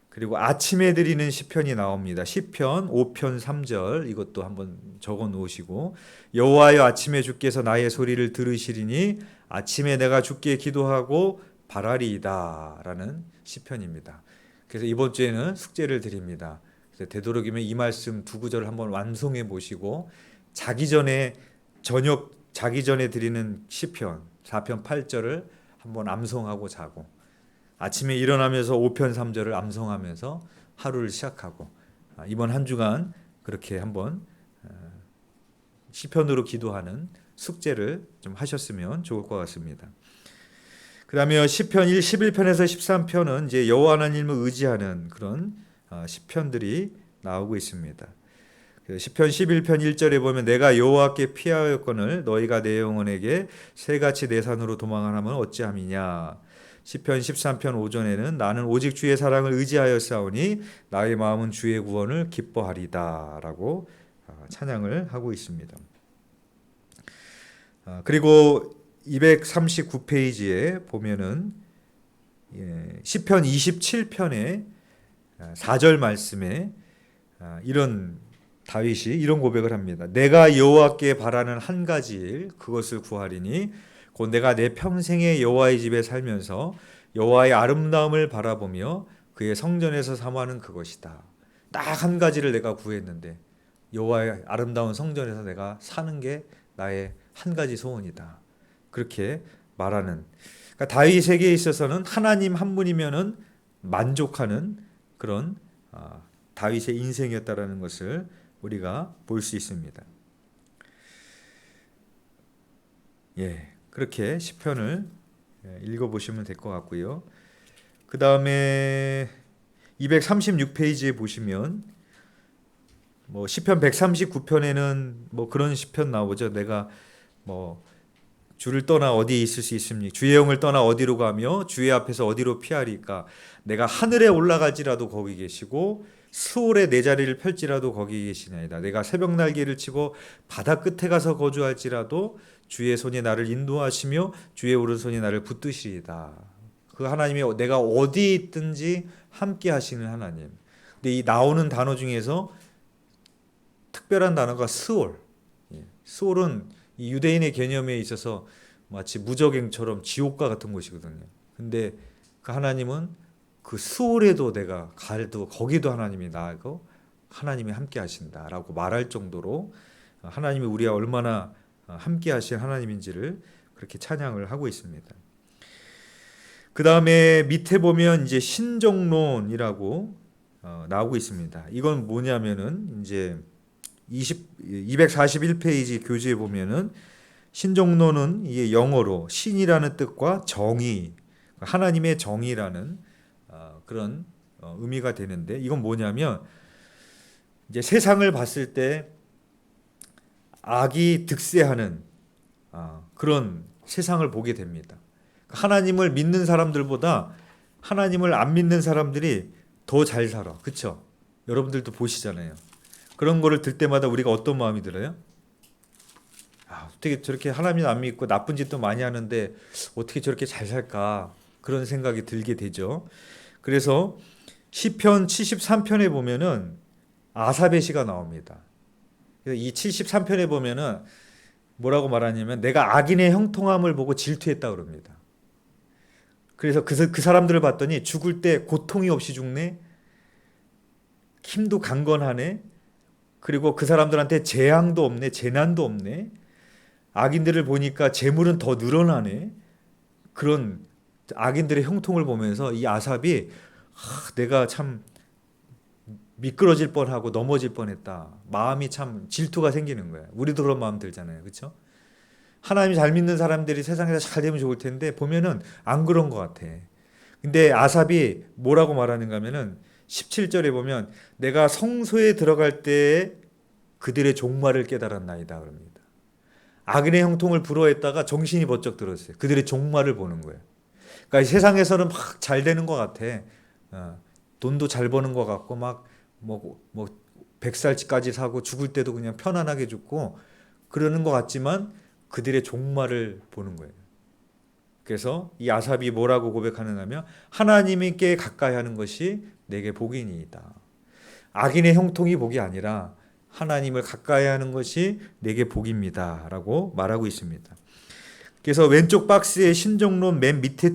그리고 아침에 드리는 시편이 나옵니다. 시편 5편 3절 이것도 한번 적어 놓으시고 여호와여 아침에 주께서 나의 소리를 들으시리니 아침에 내가 주께 기도하고 바라리이다 라는 시편입니다. 그래서 이번 주에는 숙제를 드립니다. 그래서 되도록이면 이 말씀 두 구절을 한번 완성해 보시고 자기 전에 드리는 시편 4편 8절을 한번 암송하고 자고 아침에 일어나면서 5편 3절을 암송하면서 하루를 시작하고 이번 한 주간 그렇게 한번 시편으로 기도하는 숙제를 좀 하셨으면 좋을 것 같습니다. 그다음에 시편 11편에서 13편은 이제 여호와 하나님을 의지하는 그런 시편들이 나오고 있습니다. 시편 11편 1절에 보면 내가 여호와께 피하였거늘 너희가 내 영혼에게 새같이 내 산으로 도망하면 어찌함이냐. 시편 13편 5절에는 나는 오직 주의 사랑을 의지하였사오니 나의 마음은 주의 구원을 기뻐하리다라고 찬양을 하고 있습니다. 그리고 239페이지에 보면은 시편 27편의 4절 말씀에 이런 다윗이 이런 고백을 합니다. 내가 여호와께 바라는 한 가지 일 그것을 구하리니 곧 내가 내 평생에 여호와의 집에 살면서 여호와의 아름다움을 바라보며 그의 성전에서 사모하는 그것이다. 딱 한 가지를 내가 구했는데 여호와의 아름다운 성전에서 내가 사는 게 나의 한 가지 소원이다. 그렇게 말하는, 그러니까 다윗에게 있어서는 하나님 한 분이면은 만족하는 그런 다윗의 인생이었다라는 것을 우리가 볼 수 있습니다. 그렇게 시편을 읽어보시면 될 것 같고요. 그 다음에 236페이지에 보시면 시편 139편에는 그런 시편 나오죠. 내가 주를 떠나 어디에 있을 수 있습니까? 주의 영을 떠나 어디로 가며 주의 앞에서 어디로 피하리까? 내가 하늘에 올라갈지라도 거기 계시고 수월에 내 자리를 펼지라도 거기 계시나이다. 내가 새벽 날개를 치고 바다 끝에 가서 거주할지라도 주의 손이 나를 인도하시며 주의 오른손이 나를 붙드시리다. 그 하나님이 내가 어디 있든지 함께 하시는 하나님. 근데 이 나오는 단어 중에서 특별한 단어가 스올. 스올은 이 유대인의 개념에 있어서 마치 무적행처럼 지옥과 같은 곳이거든요. 근데 그 하나님은 그 스올에도 내가 가도 거기도 하나님이 나고 하나님이 함께 하신다라고 말할 정도로 하나님이 우리와 얼마나 함께 하신 하나님인지를 그렇게 찬양을 하고 있습니다. 그 다음에 밑에 보면 이제 신정론이라고 나오고 있습니다. 이건 뭐냐면은 이제 241페이지 교재에 보면은 신정론은 이게 영어로 신이라는 뜻과 정의, 하나님의 정의라는 그런 의미가 되는데 이건 뭐냐면 이제 세상을 봤을 때 악이 득세하는 그런 세상을 보게 됩니다. 하나님을 믿는 사람들보다 하나님을 안 믿는 사람들이 더 잘 살아. 그렇죠? 여러분들도 보시잖아요. 그런 거를 들 때마다 우리가 어떤 마음이 들어요? 어떻게 저렇게 하나님 안 믿고 나쁜 짓도 많이 하는데 어떻게 저렇게 잘 살까? 그런 생각이 들게 되죠. 그래서 시편 73편에 보면은 아삽의 시가 나옵니다. 이 73편에 보면은 뭐라고 말하냐면 내가 악인의 형통함을 보고 질투했다 그럽니다. 그래서 그 사람들을 봤더니 죽을 때 고통이 없이 죽네. 힘도 강건하네. 그리고 그 사람들한테 재앙도 없네. 재난도 없네. 악인들을 보니까 재물은 더 늘어나네. 그런 악인들의 형통을 보면서 이 아삽이 내가 참 미끄러질 뻔하고 넘어질 뻔했다. 마음이 참 질투가 생기는 거야. 우리도 그런 마음 들잖아요. 그렇죠? 하나님 잘 믿는 사람들이 세상에서 잘 되면 좋을 텐데 보면은 안 그런 것 같아. 근데 아삽이 뭐라고 말하는가 하면은 17절에 보면 내가 성소에 들어갈 때 그들의 종말을 깨달았나이다 그럽니다. 악인의 형통을 부러워했다가 정신이 번쩍 들었어요. 그들의 종말을 보는 거예요. 그러니까 세상에서는 막 잘 되는 것 같아. 돈도 잘 버는 것 같고 막 100살까지 사고 죽을 때도 그냥 편안하게 죽고 그러는 것 같지만 그들의 종말을 보는 거예요. 그래서 이 아삽이 뭐라고 고백하는가 하면 하나님께 가까이 하는 것이 내게 복이니이다. 악인의 형통이 복이 아니라 하나님을 가까이 하는 것이 내게 복입니다. 라고 말하고 있습니다. 그래서 왼쪽 박스의 신정론 맨 밑에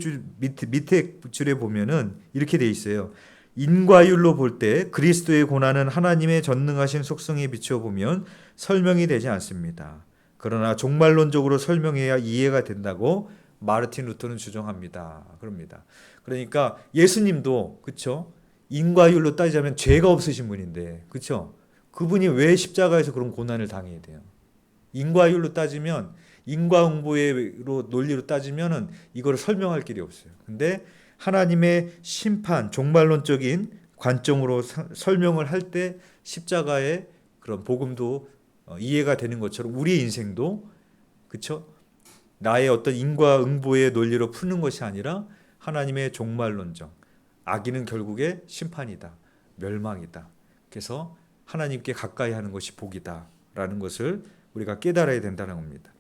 줄에 보면은 이렇게 돼 있어요. 인과율로 볼 때 그리스도의 고난은 하나님의 전능하신 속성에 비추어 보면 설명이 되지 않습니다. 그러나 종말론적으로 설명해야 이해가 된다고 마르틴 루터는 주장합니다. 그럽니다. 그러니까 예수님도 그쵸? 인과율로 따지자면 죄가 없으신 분인데 그쵸? 그분이 왜 십자가에서 그런 고난을 당해야 돼요? 인과율로 따지면 인과응보로 논리로 따지면은 이거를 설명할 길이 없어요. 근데 하나님의 심판, 종말론적인 관점으로 설명을 할 때 십자가의 그런 복음도 이해가 되는 것처럼 우리의 인생도 그쵸? 나의 어떤 인과응보의 논리로 푸는 것이 아니라 하나님의 종말론적. 악인은 결국에 심판이다. 멸망이다. 그래서 하나님께 가까이 하는 것이 복이다라는 것을 우리가 깨달아야 된다는 겁니다.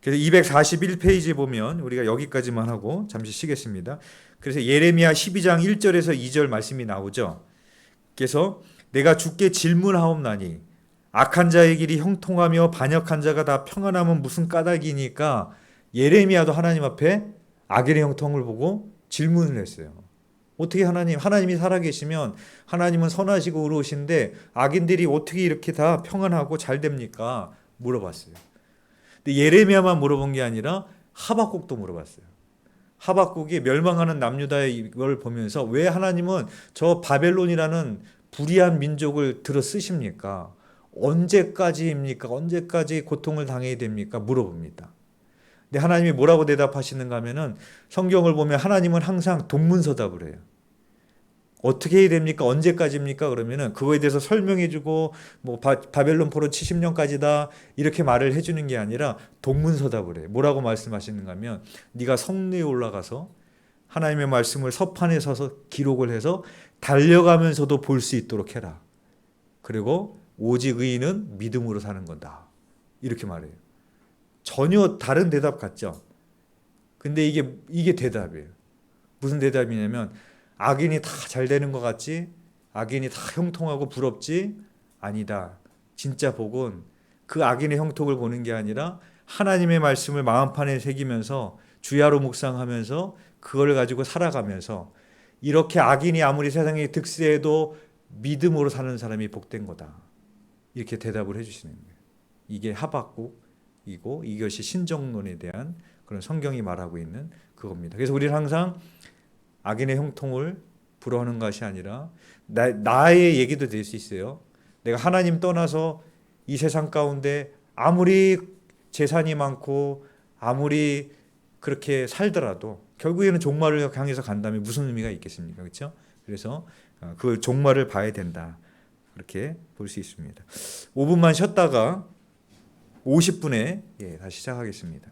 그래서 241페이지에 보면 우리가 여기까지만 하고 잠시 쉬겠습니다. 그래서 예레미야 12장 1절에서 2절 말씀이 나오죠. 그래서 내가 주께 질문하옵나니 악한 자의 길이 형통하며 반역한 자가 다 평안하면 무슨 까닭이니까 예레미야도 하나님 앞에 악인의 형통을 보고 질문을 했어요. 어떻게 하나님이 살아계시면 하나님은 선하시고 의로우신데 악인들이 어떻게 이렇게 다 평안하고 잘 됩니까? 물어봤어요. 근데 예레미야만 물어본 게 아니라 하박국도 물어봤어요. 하박국이 멸망하는 남유다의 이걸 보면서 왜 하나님은 저 바벨론이라는 불의한 민족을 들어 쓰십니까? 언제까지입니까? 언제까지 고통을 당해야 됩니까? 물어봅니다. 근데 하나님이 뭐라고 대답하시는가 하면은 성경을 보면 하나님은 항상 동문서답을 해요. 어떻게 해야 됩니까? 언제까지입니까? 그러면은 그거에 대해서 설명해주고 뭐 바벨론 포로 70년까지다 이렇게 말을 해주는 게 아니라 동문서답을 해요. 뭐라고 말씀하시는가 하면 네가 성리에 올라가서 하나님의 말씀을 서판에 서서 기록을 해서 달려가면서도 볼 수 있도록 해라. 그리고 오직 의인은 믿음으로 사는 거다. 이렇게 말해요. 전혀 다른 대답 같죠? 근데 이게 대답이에요. 무슨 대답이냐면 악인이 다 잘 되는 것 같지? 악인이 다 형통하고 부럽지? 아니다. 진짜 복은 그 악인의 형통을 보는 게 아니라 하나님의 말씀을 마음판에 새기면서 주야로 묵상하면서 그걸 가지고 살아가면서 이렇게 악인이 아무리 세상에 득세해도 믿음으로 사는 사람이 복된 거다. 이렇게 대답을 해주시는 거예요. 이게 하박국이고 이것이 신정론에 대한 그런 성경이 말하고 있는 그겁니다. 그래서 우리는 항상 악인의 형통을 부러워하는 것이 아니라 나의 얘기도 될 수 있어요. 내가 하나님 떠나서 이 세상 가운데 아무리 재산이 많고 아무리 그렇게 살더라도 결국에는 종말을 향해서 간다면 무슨 의미가 있겠습니까? 그렇죠? 그래서 그 종말을 봐야 된다. 그렇게 볼 수 있습니다. 5분만 쉬었다가 50분에 다시 시작하겠습니다.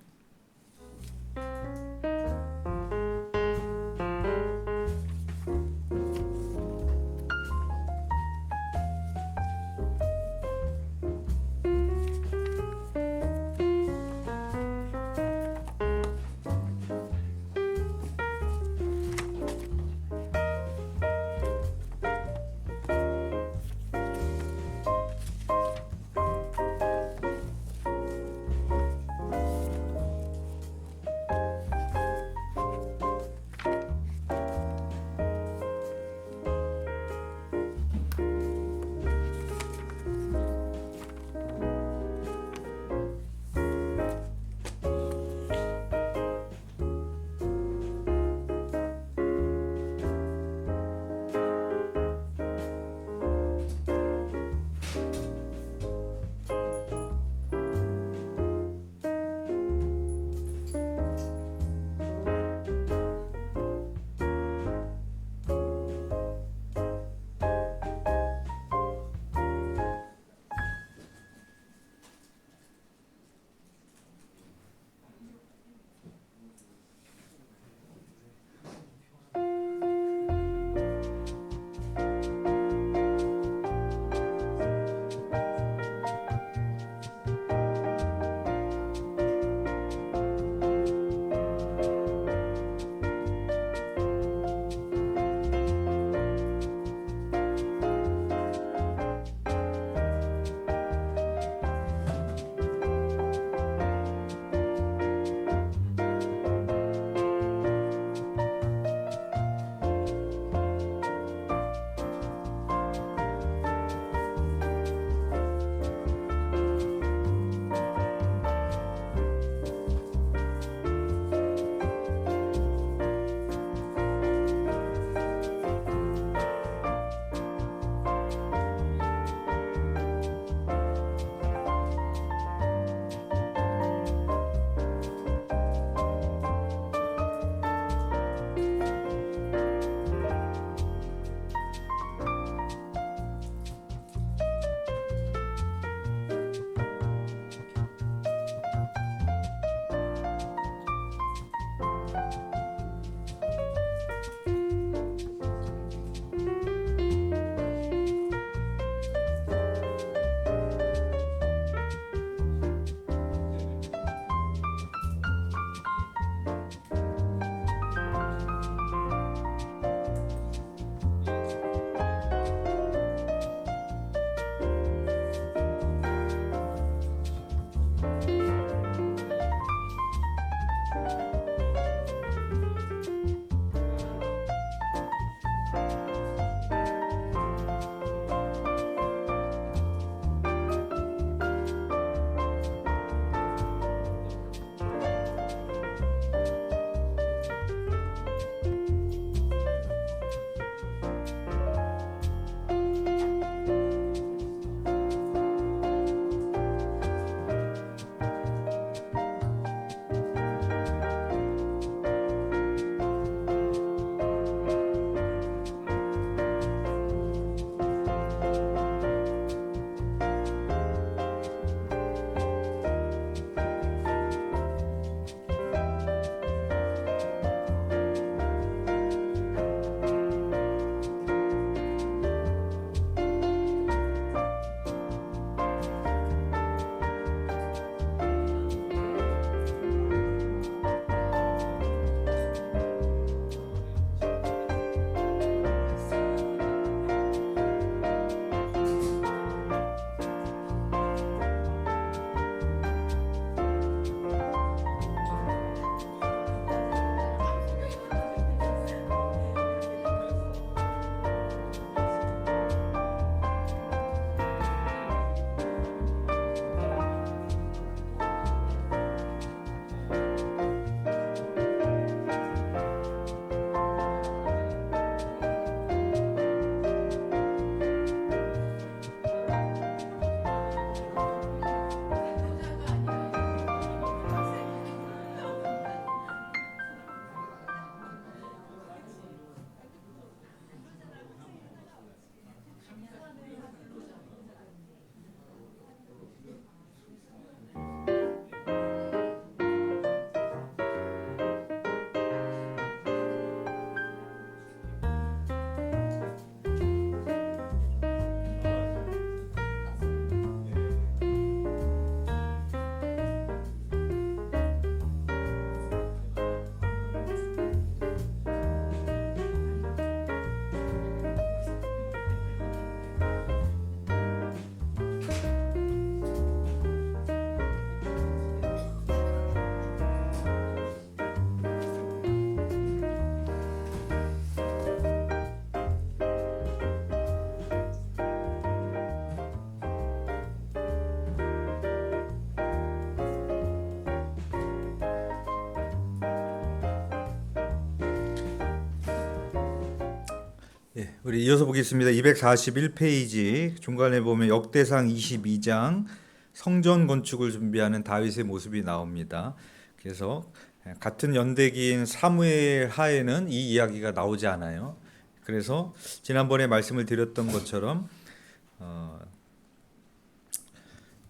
우리 이어서 보겠습니다. 241페이지 중간에 보면 역대상 22장 성전 건축을 준비하는 다윗의 모습이 나옵니다. 그래서 같은 연대기인 사무엘 하에는 이 이야기가 나오지 않아요. 그래서 지난번에 말씀을 드렸던 것처럼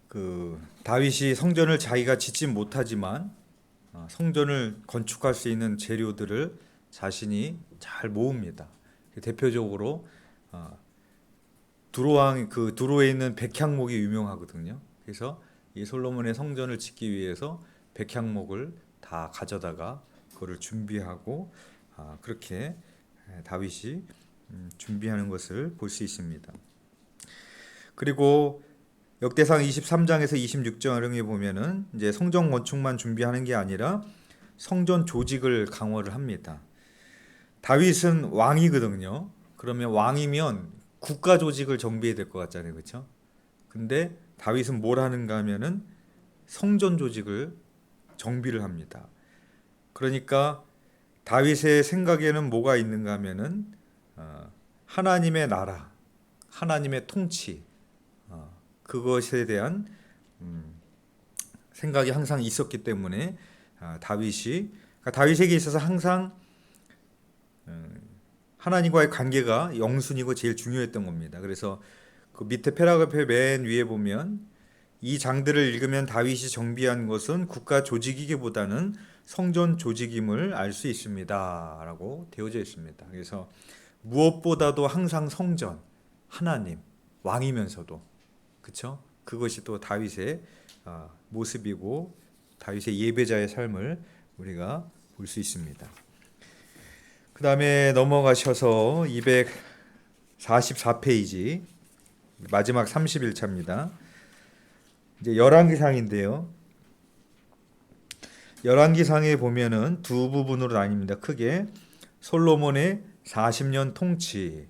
그 다윗이 성전을 자기가 짓지 못하지만 성전을 건축할 수 있는 재료들을 자신이 잘 모읍니다. 대표적으로 두로왕 그 두로에 있는 백향목이 유명하거든요. 그래서 이 솔로몬의 성전을 짓기 위해서 백향목을 다 가져다가 그거를 준비하고 그렇게 다윗이 준비하는 것을 볼 수 있습니다. 그리고 역대상 23장에서 26장을 보면은 이제 성전 건축만 준비하는 게 아니라 성전 조직을 강화를 합니다. 다윗은 왕이거든요. 그러면 왕이면 국가 조직을 정비해야 될 것 같잖아요, 그렇죠? 근데 다윗은 뭘 하는가 하면은 성전 조직을 정비를 합니다. 그러니까 다윗의 생각에는 뭐가 있는가 하면은 하나님의 나라, 하나님의 통치, 그것에 대한 생각이 항상 있었기 때문에 그러니까 다윗에게 있어서 항상 하나님과의 관계가 영순이고 제일 중요했던 겁니다. 그래서 그 밑에 패러그래프 맨 위에 보면 이 장들을 읽으면 다윗이 정비한 것은 국가 조직이기보다는 성전 조직임을 알 수 있습니다라고 되어져 있습니다. 그래서 무엇보다도 항상 성전, 하나님, 왕이면서도 그렇죠? 그것이 또 다윗의 모습이고 다윗의 예배자의 삶을 우리가 볼 수 있습니다. 그 다음에 넘어가셔서 244페이지 마지막 31차입니다. 이제 열왕기상인데요. 열왕기상에 보면은 두 부분으로 나뉩니다. 크게 솔로몬의 40년 통치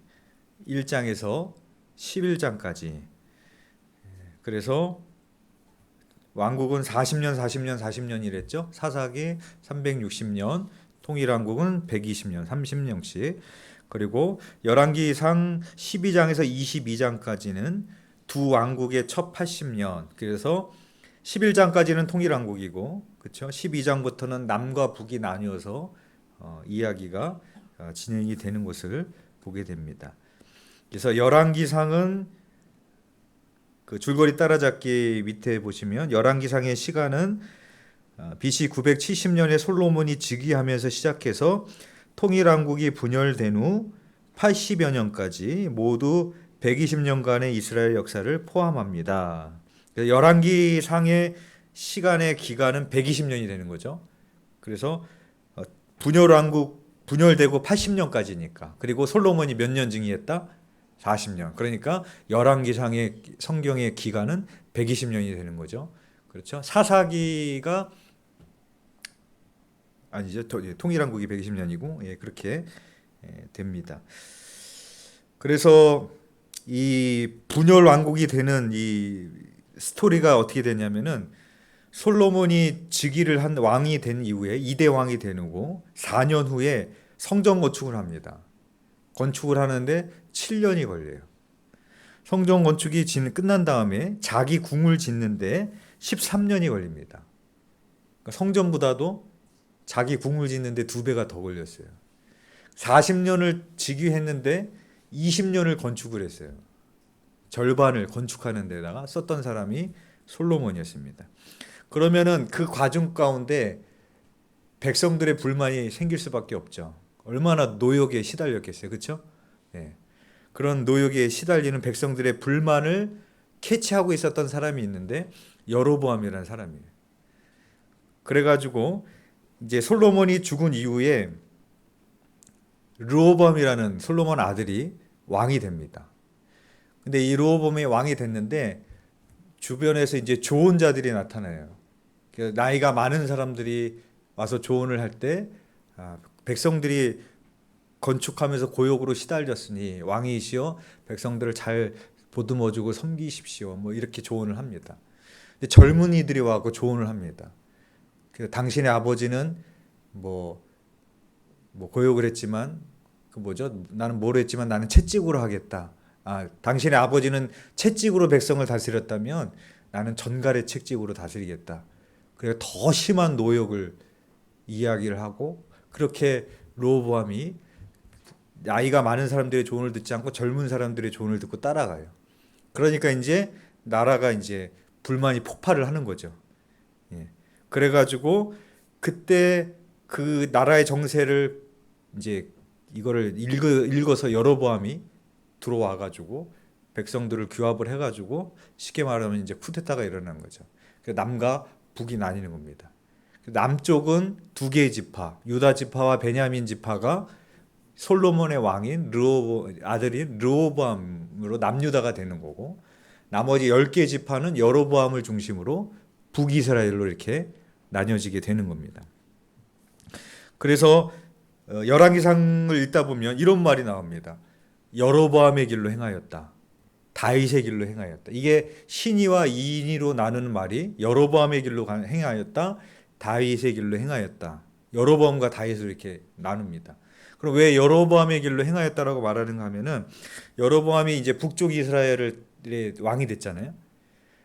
1장에서 11장까지. 그래서 왕국은 40년이랬죠. 사사기 360년, 통일왕국은 120년, 30년씩. 그리고 열왕기상 12장에서 22장까지는 두 왕국의 첫 80년. 그래서 11장까지는 통일왕국이고, 그렇죠? 12장부터는 남과 북이 나뉘어서 이야기가 진행이 되는 것을 보게 됩니다. 그래서 열왕기상은 그 줄거리 따라잡기 밑에 보시면 열왕기상의 시간은 BC 970년에 솔로몬이 즉위하면서 시작해서 통일왕국이 분열된 후 80여 년까지 모두 120년간의 이스라엘 역사를 포함합니다. 열왕기상의 시간의 기간은 120년이 되는 거죠. 그래서 분열되고 80년까지니까. 그리고 솔로몬이 몇 년 즉위했다? 40년. 그러니까 열왕기상의 성경의 기간은 120년이 되는 거죠. 그렇죠? 사사기가 아니죠. 통일왕국이 120년이고 그렇게 됩니다. 그래서 이 분열 왕국이 되는 이 스토리가 어떻게 되냐면은 솔로몬이 즉위를 한 왕이 된 이후에 2대 왕이 되고 4년 후에 성전 건축을 합니다. 건축을 하는데 7년이 걸려요. 성전 건축이 끝난 다음에 자기 궁을 짓는데 13년이 걸립니다. 그러니까 성전보다도 자기 궁을 짓는데 2배가 더 걸렸어요. 40년을 즉위했는데 20년을 건축을 했어요. 절반을 건축하는 데다가 썼던 사람이 솔로몬이었습니다. 그러면은 그 과정 가운데 백성들의 불만이 생길 수밖에 없죠. 얼마나 노역에 시달렸겠어요. 그렇죠? 네. 그런 노역에 시달리는 백성들의 불만을 캐치하고 있었던 사람이 있는데 여로보암이라는 사람이에요. 그래가지고 이제 솔로몬이 죽은 이후에 르호보암이라는 솔로몬 아들이 왕이 됩니다. 근데 이 르호보암이 왕이 됐는데 주변에서 이제 조언자들이 나타나요. 나이가 많은 사람들이 와서 조언을 할 때 백성들이 건축하면서 고역으로 시달렸으니 왕이시여 백성들을 잘 보듬어주고 섬기십시오. 뭐 이렇게 조언을 합니다. 근데 젊은이들이 와서 조언을 합니다. 당신의 아버지는 뭐 고역을 했지만 그 뭐죠? 나는 뭐로 했지만 나는 채찍으로 하겠다. 당신의 아버지는 채찍으로 백성을 다스렸다면 나는 전갈의 채찍으로 다스리겠다. 그래서 더 심한 노역을 이야기를 하고 그렇게 르호보암이 나이가 많은 사람들의 조언을 듣지 않고 젊은 사람들의 조언을 듣고 따라가요. 그러니까 이제 나라가 이제 불만이 폭발을 하는 거죠. 예. 그래가지고 그때 그 나라의 정세를 이제 이거를 읽어서 여로보암이 들어와가지고 백성들을 규합을 해가지고 쉽게 말하면 이제 쿠데타가 일어난 거죠. 남과 북이 나뉘는 겁니다. 남쪽은 두 개의 지파, 유다 지파와 베냐민 지파가 솔로몬의 왕인 아들인 르호보암으로 남유다가 되는 거고, 나머지 10개 지파는 여로보암을 중심으로 북이스라엘로 이렇게 나뉘어지게 되는 겁니다. 그래서 열왕기상을 읽다 보면 이런 말이 나옵니다. 여로보암의 길로 행하였다. 다윗의 길로 행하였다. 이게 신의와 이인으로 나누는 말이 여로보암의 길로 행하였다. 다윗의 길로 행하였다. 여로보암과 다윗을 이렇게 나눕니다. 그럼 왜 여로보암의 길로 행하였다라고 말하는가 하면은 여로보암이 이제 북쪽 이스라엘의 왕이 됐잖아요.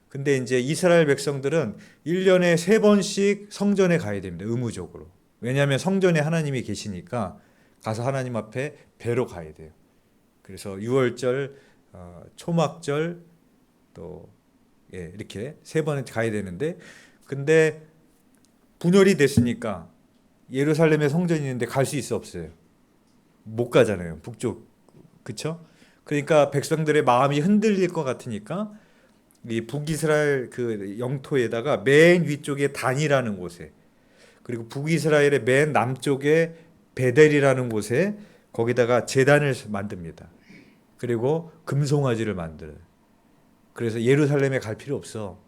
근데 이제 이스라엘 백성들은 1년에 3번씩 성전에 가야 됩니다. 의무적으로. 왜냐하면 성전에 하나님이 계시니까 가서 하나님 앞에 뵈러 가야 돼요. 그래서 유월절, 초막절 또 이렇게 3번에 가야 되는데, 근데 분열이 됐으니까 예루살렘에 성전이 있는데 갈 수 있어 없어요? 못 가잖아요. 북쪽. 그쵸? 그러니까 백성들의 마음이 흔들릴 것 같으니까 이 북이스라엘 그 영토에다가 맨 위쪽에 단이라는 곳에, 그리고 북이스라엘의 맨 남쪽에 베델이라는 곳에 거기다가 제단을 만듭니다. 그리고 금송아지를 만들어요. 그래서 예루살렘에 갈 필요 없어.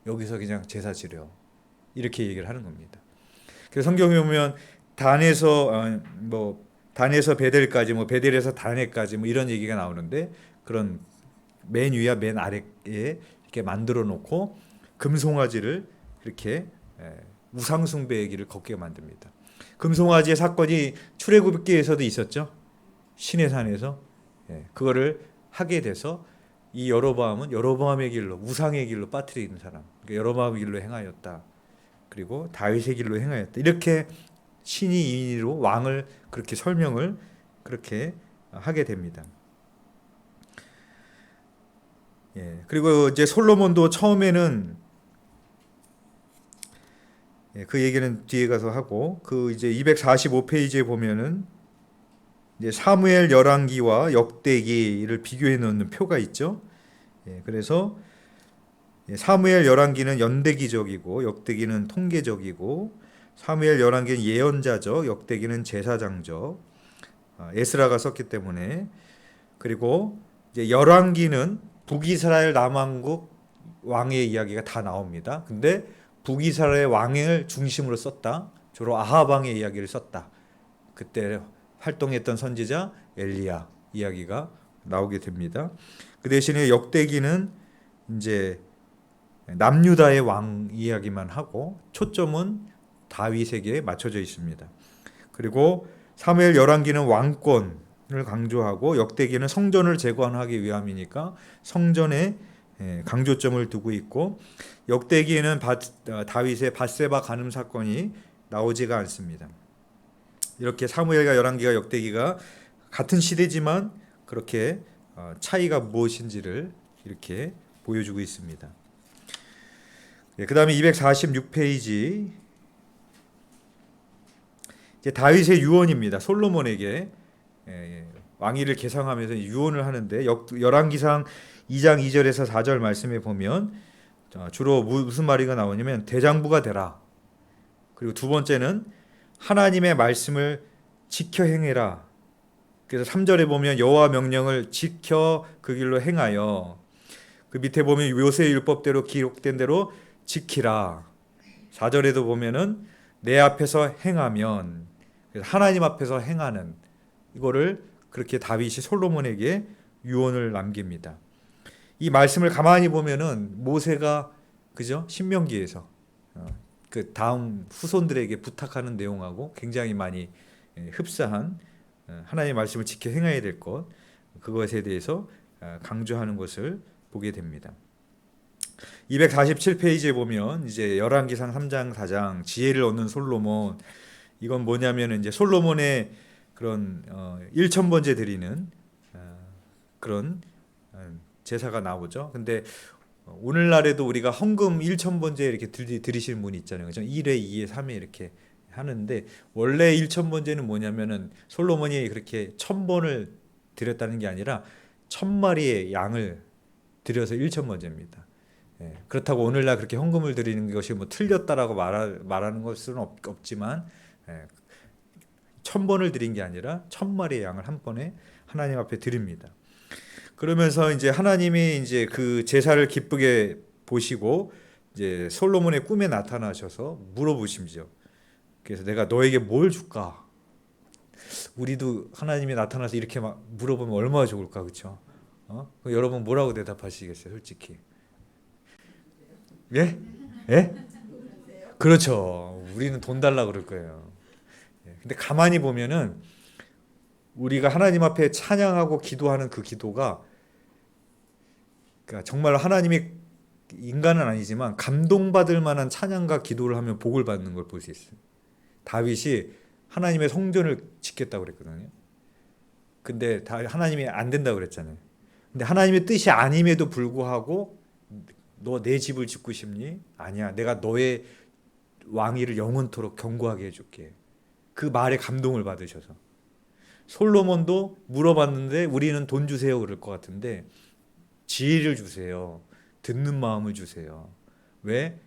여기서 그냥 제사 지려. 이렇게 얘기를 하는 겁니다. 그래서 성경에 보면 단에서 베델까지, 베델에서 단에까지 이런 얘기가 나오는데, 그런 맨 위와 맨 아래에 이렇게 만들어 놓고 금송아지를 이렇게 우상 숭배의 길을 걷게 만듭니다. 금송아지의 사건이 출애굽기에서도 있었죠. 시내산에서 그거를 하게 돼서 이 여로보암은 여로보암의 길로, 우상의 길로 빠뜨리는 사람, 그러니까 여로보암의 길로 행하였다. 그리고 다윗의 길로 행하였다. 이렇게 신이 인의로 왕을 그렇게 설명을 그렇게 하게 됩니다. 그리고 이제 솔로몬도 처음에는 그 얘기는 뒤에 가서 하고, 그 이제 245페이지에 보면은 이제 사무엘 열왕기와 역대기를 비교해 놓는 표가 있죠. 그래서 사무엘 열왕기는 연대기적이고 역대기는 통계적이고, 사무엘 열왕기는 예언자적, 역대기는 제사장적, 에스라가 썼기 때문에. 그리고 이제 열왕기는 북이스라엘 남왕국 왕의 이야기가 다 나옵니다. 근데 북이스라엘 왕을 중심으로 썼다. 주로 아합 왕의 이야기를 썼다. 그때 활동했던 선지자 엘리야 이야기가 나오게 됩니다. 그 대신에 역대기는 이제 남유다의 왕 이야기만 하고 초점은 다윗에게 맞춰져 있습니다. 그리고 사무엘 열왕기는 왕권을 강조하고, 역대기는 성전을 재건하기 위함이니까 성전에 강조점을 두고 있고, 역대기에는 다윗의 밧세바 간음 사건이 나오지가 않습니다. 이렇게 사무엘과 열왕기가 역대기가 같은 시대지만 그렇게 차이가 무엇인지를 이렇게 보여주고 있습니다. 그 다음에 246페이지, 이제 다윗의 유언입니다. 솔로몬에게 왕위를 계상하면서 유언을 하는데, 열왕기상 2장 2절에서 4절 말씀에 보면 주로 무슨 말이가 나오냐면 대장부가 되라. 그리고 두 번째는 하나님의 말씀을 지켜 행해라. 그래서 3절에 보면 여호와 명령을 지켜 그 길로 행하여, 그 밑에 보면 요새 율법대로 기록된 대로 지키라. 4절에도 보면은 내 앞에서 행하면, 그래서 하나님 앞에서 행하는, 이거를 그렇게 다윗이 솔로몬에게 유언을 남깁니다. 이 말씀을 가만히 보면은 모세가 그죠? 신명기에서 그 다음 후손들에게 부탁하는 내용하고 굉장히 많이 흡사한 하나님의 말씀을 지켜 행해야 될 것, 그것에 대해서 강조하는 것을 보게 됩니다. 247페이지에 보면 이제 열왕기상 3장 4장 지혜를 얻는 솔로몬, 이건 뭐냐면 이제 솔로몬의 그런 1,000번째 드리는 그런 제사가 나오죠. 근데 오늘날에도 우리가 헌금 1,000번째 이렇게 드리시는 분이 있잖아요. 그죠? 1회, 2회, 3회 이렇게 하는데 원래 1,000번째는 뭐냐면은 솔로몬이 그렇게 1,000번을 드렸다는 게 아니라 1,000마리의 양을 드려서 1,000번째입니다. 예, 그렇다고 오늘날 그렇게 헌금을 드리는 것이 뭐 틀렸다라고 말하는 것은 없지만 1,000번을 드린 게 아니라 1,000마리의 양을 한 번에 하나님 앞에 드립니다. 그러면서 이제 하나님이 이제 그 제사를 기쁘게 보시고 이제 솔로몬의 꿈에 나타나셔서 물어보심죠. 그래서 내가 너에게 뭘 줄까? 우리도 하나님이 나타나서 이렇게 막 물어보면 얼마나 좋을까, 그렇죠? 여러분 뭐라고 대답하시겠어요, 솔직히? 예? 예? 그렇죠. 우리는 돈 달라 그럴 거예요. 근데 가만히 보면은 우리가 하나님 앞에 찬양하고 기도하는 그 기도가, 그러니까 정말 하나님이, 인간은 아니지만 감동받을 만한 찬양과 기도를 하면 복을 받는 걸 볼 수 있어요. 다윗이 하나님의 성전을 짓겠다고 그랬거든요. 근데 하나님이 안 된다고 그랬잖아요. 근데 하나님의 뜻이 아님에도 불구하고 너 내 집을 짓고 싶니? 아니야. 내가 너의 왕위를 영원토록 견고하게 해줄게. 그 말에 감동을 받으셔서. 솔로몬도 물어봤는데 우리는 돈 주세요 그럴 것 같은데 지혜를 주세요. 듣는 마음을 주세요. 왜?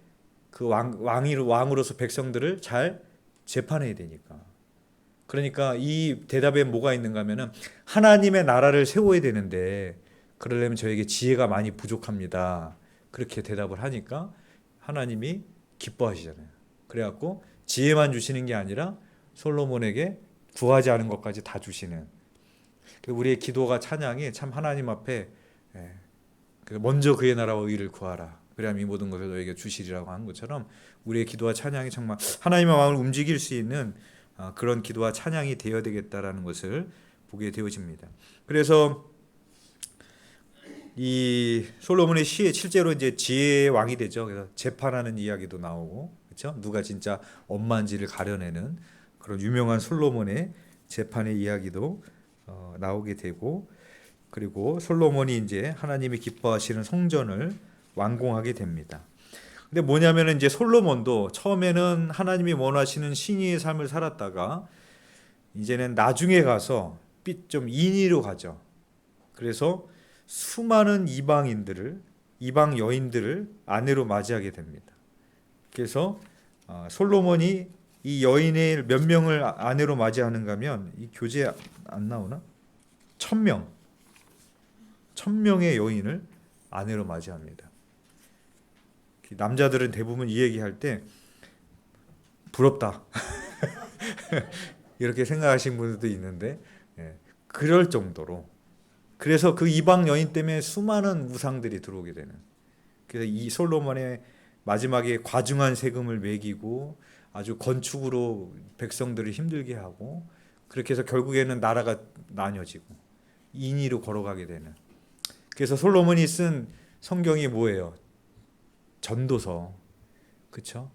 그 왕으로서 백성들을 잘 재판해야 되니까. 그러니까 이 대답에 뭐가 있는가 하면은 하나님의 나라를 세워야 되는데 그러려면 저에게 지혜가 많이 부족합니다. 그렇게 대답을 하니까 하나님이 기뻐하시잖아요. 그래갖고 지혜만 주시는 게 아니라 솔로몬에게 구하지 않은 것까지 다 주시는. 우리의 기도가 찬양이 참 하나님 앞에 먼저 그의 나라와 의를 구하라. 그래야만 이 모든 것을 너에게 주시리라고 한 것처럼 우리의 기도와 찬양이 정말 하나님의 마음을 움직일 수 있는 그런 기도와 찬양이 되어야 되겠다라는 것을 보게 되어집니다. 그래서 이 솔로몬의 시에 실제로 이제 지혜의 왕이 되죠. 그래서 재판하는 이야기도 나오고, 그렇죠? 누가 진짜 엄마인지를 가려내는 그런 유명한 솔로몬의 재판의 이야기도 나오게 되고, 그리고 솔로몬이 이제 하나님이 기뻐하시는 성전을 완공하게 됩니다. 근데 뭐냐면은 이제 솔로몬도 처음에는 하나님이 원하시는 신의의 삶을 살았다가 이제는 나중에 가서 좀 인위로 가죠. 그래서 수많은 이방 여인들을 아내로 맞이하게 됩니다. 그래서 솔로몬이 이 여인의 몇 명을 아내로 맞이하는가 하면 이 교재에 안 나오나? 1,000명의 여인을 아내로 맞이합니다. 남자들은 대부분 이 얘기할 때 부럽다 이렇게 생각하시는 분들도 있는데 그럴 정도로. 그래서 그 이방 여인 때문에 수많은 우상들이 들어오게 되는. 그래서 이 솔로몬의 마지막에 과중한 세금을 매기고 아주 건축으로 백성들을 힘들게 하고, 그렇게 해서 결국에는 나라가 나뉘어지고 인위로 걸어가게 되는. 그래서 솔로몬이 쓴 성경이 뭐예요? 전도서. 그렇죠?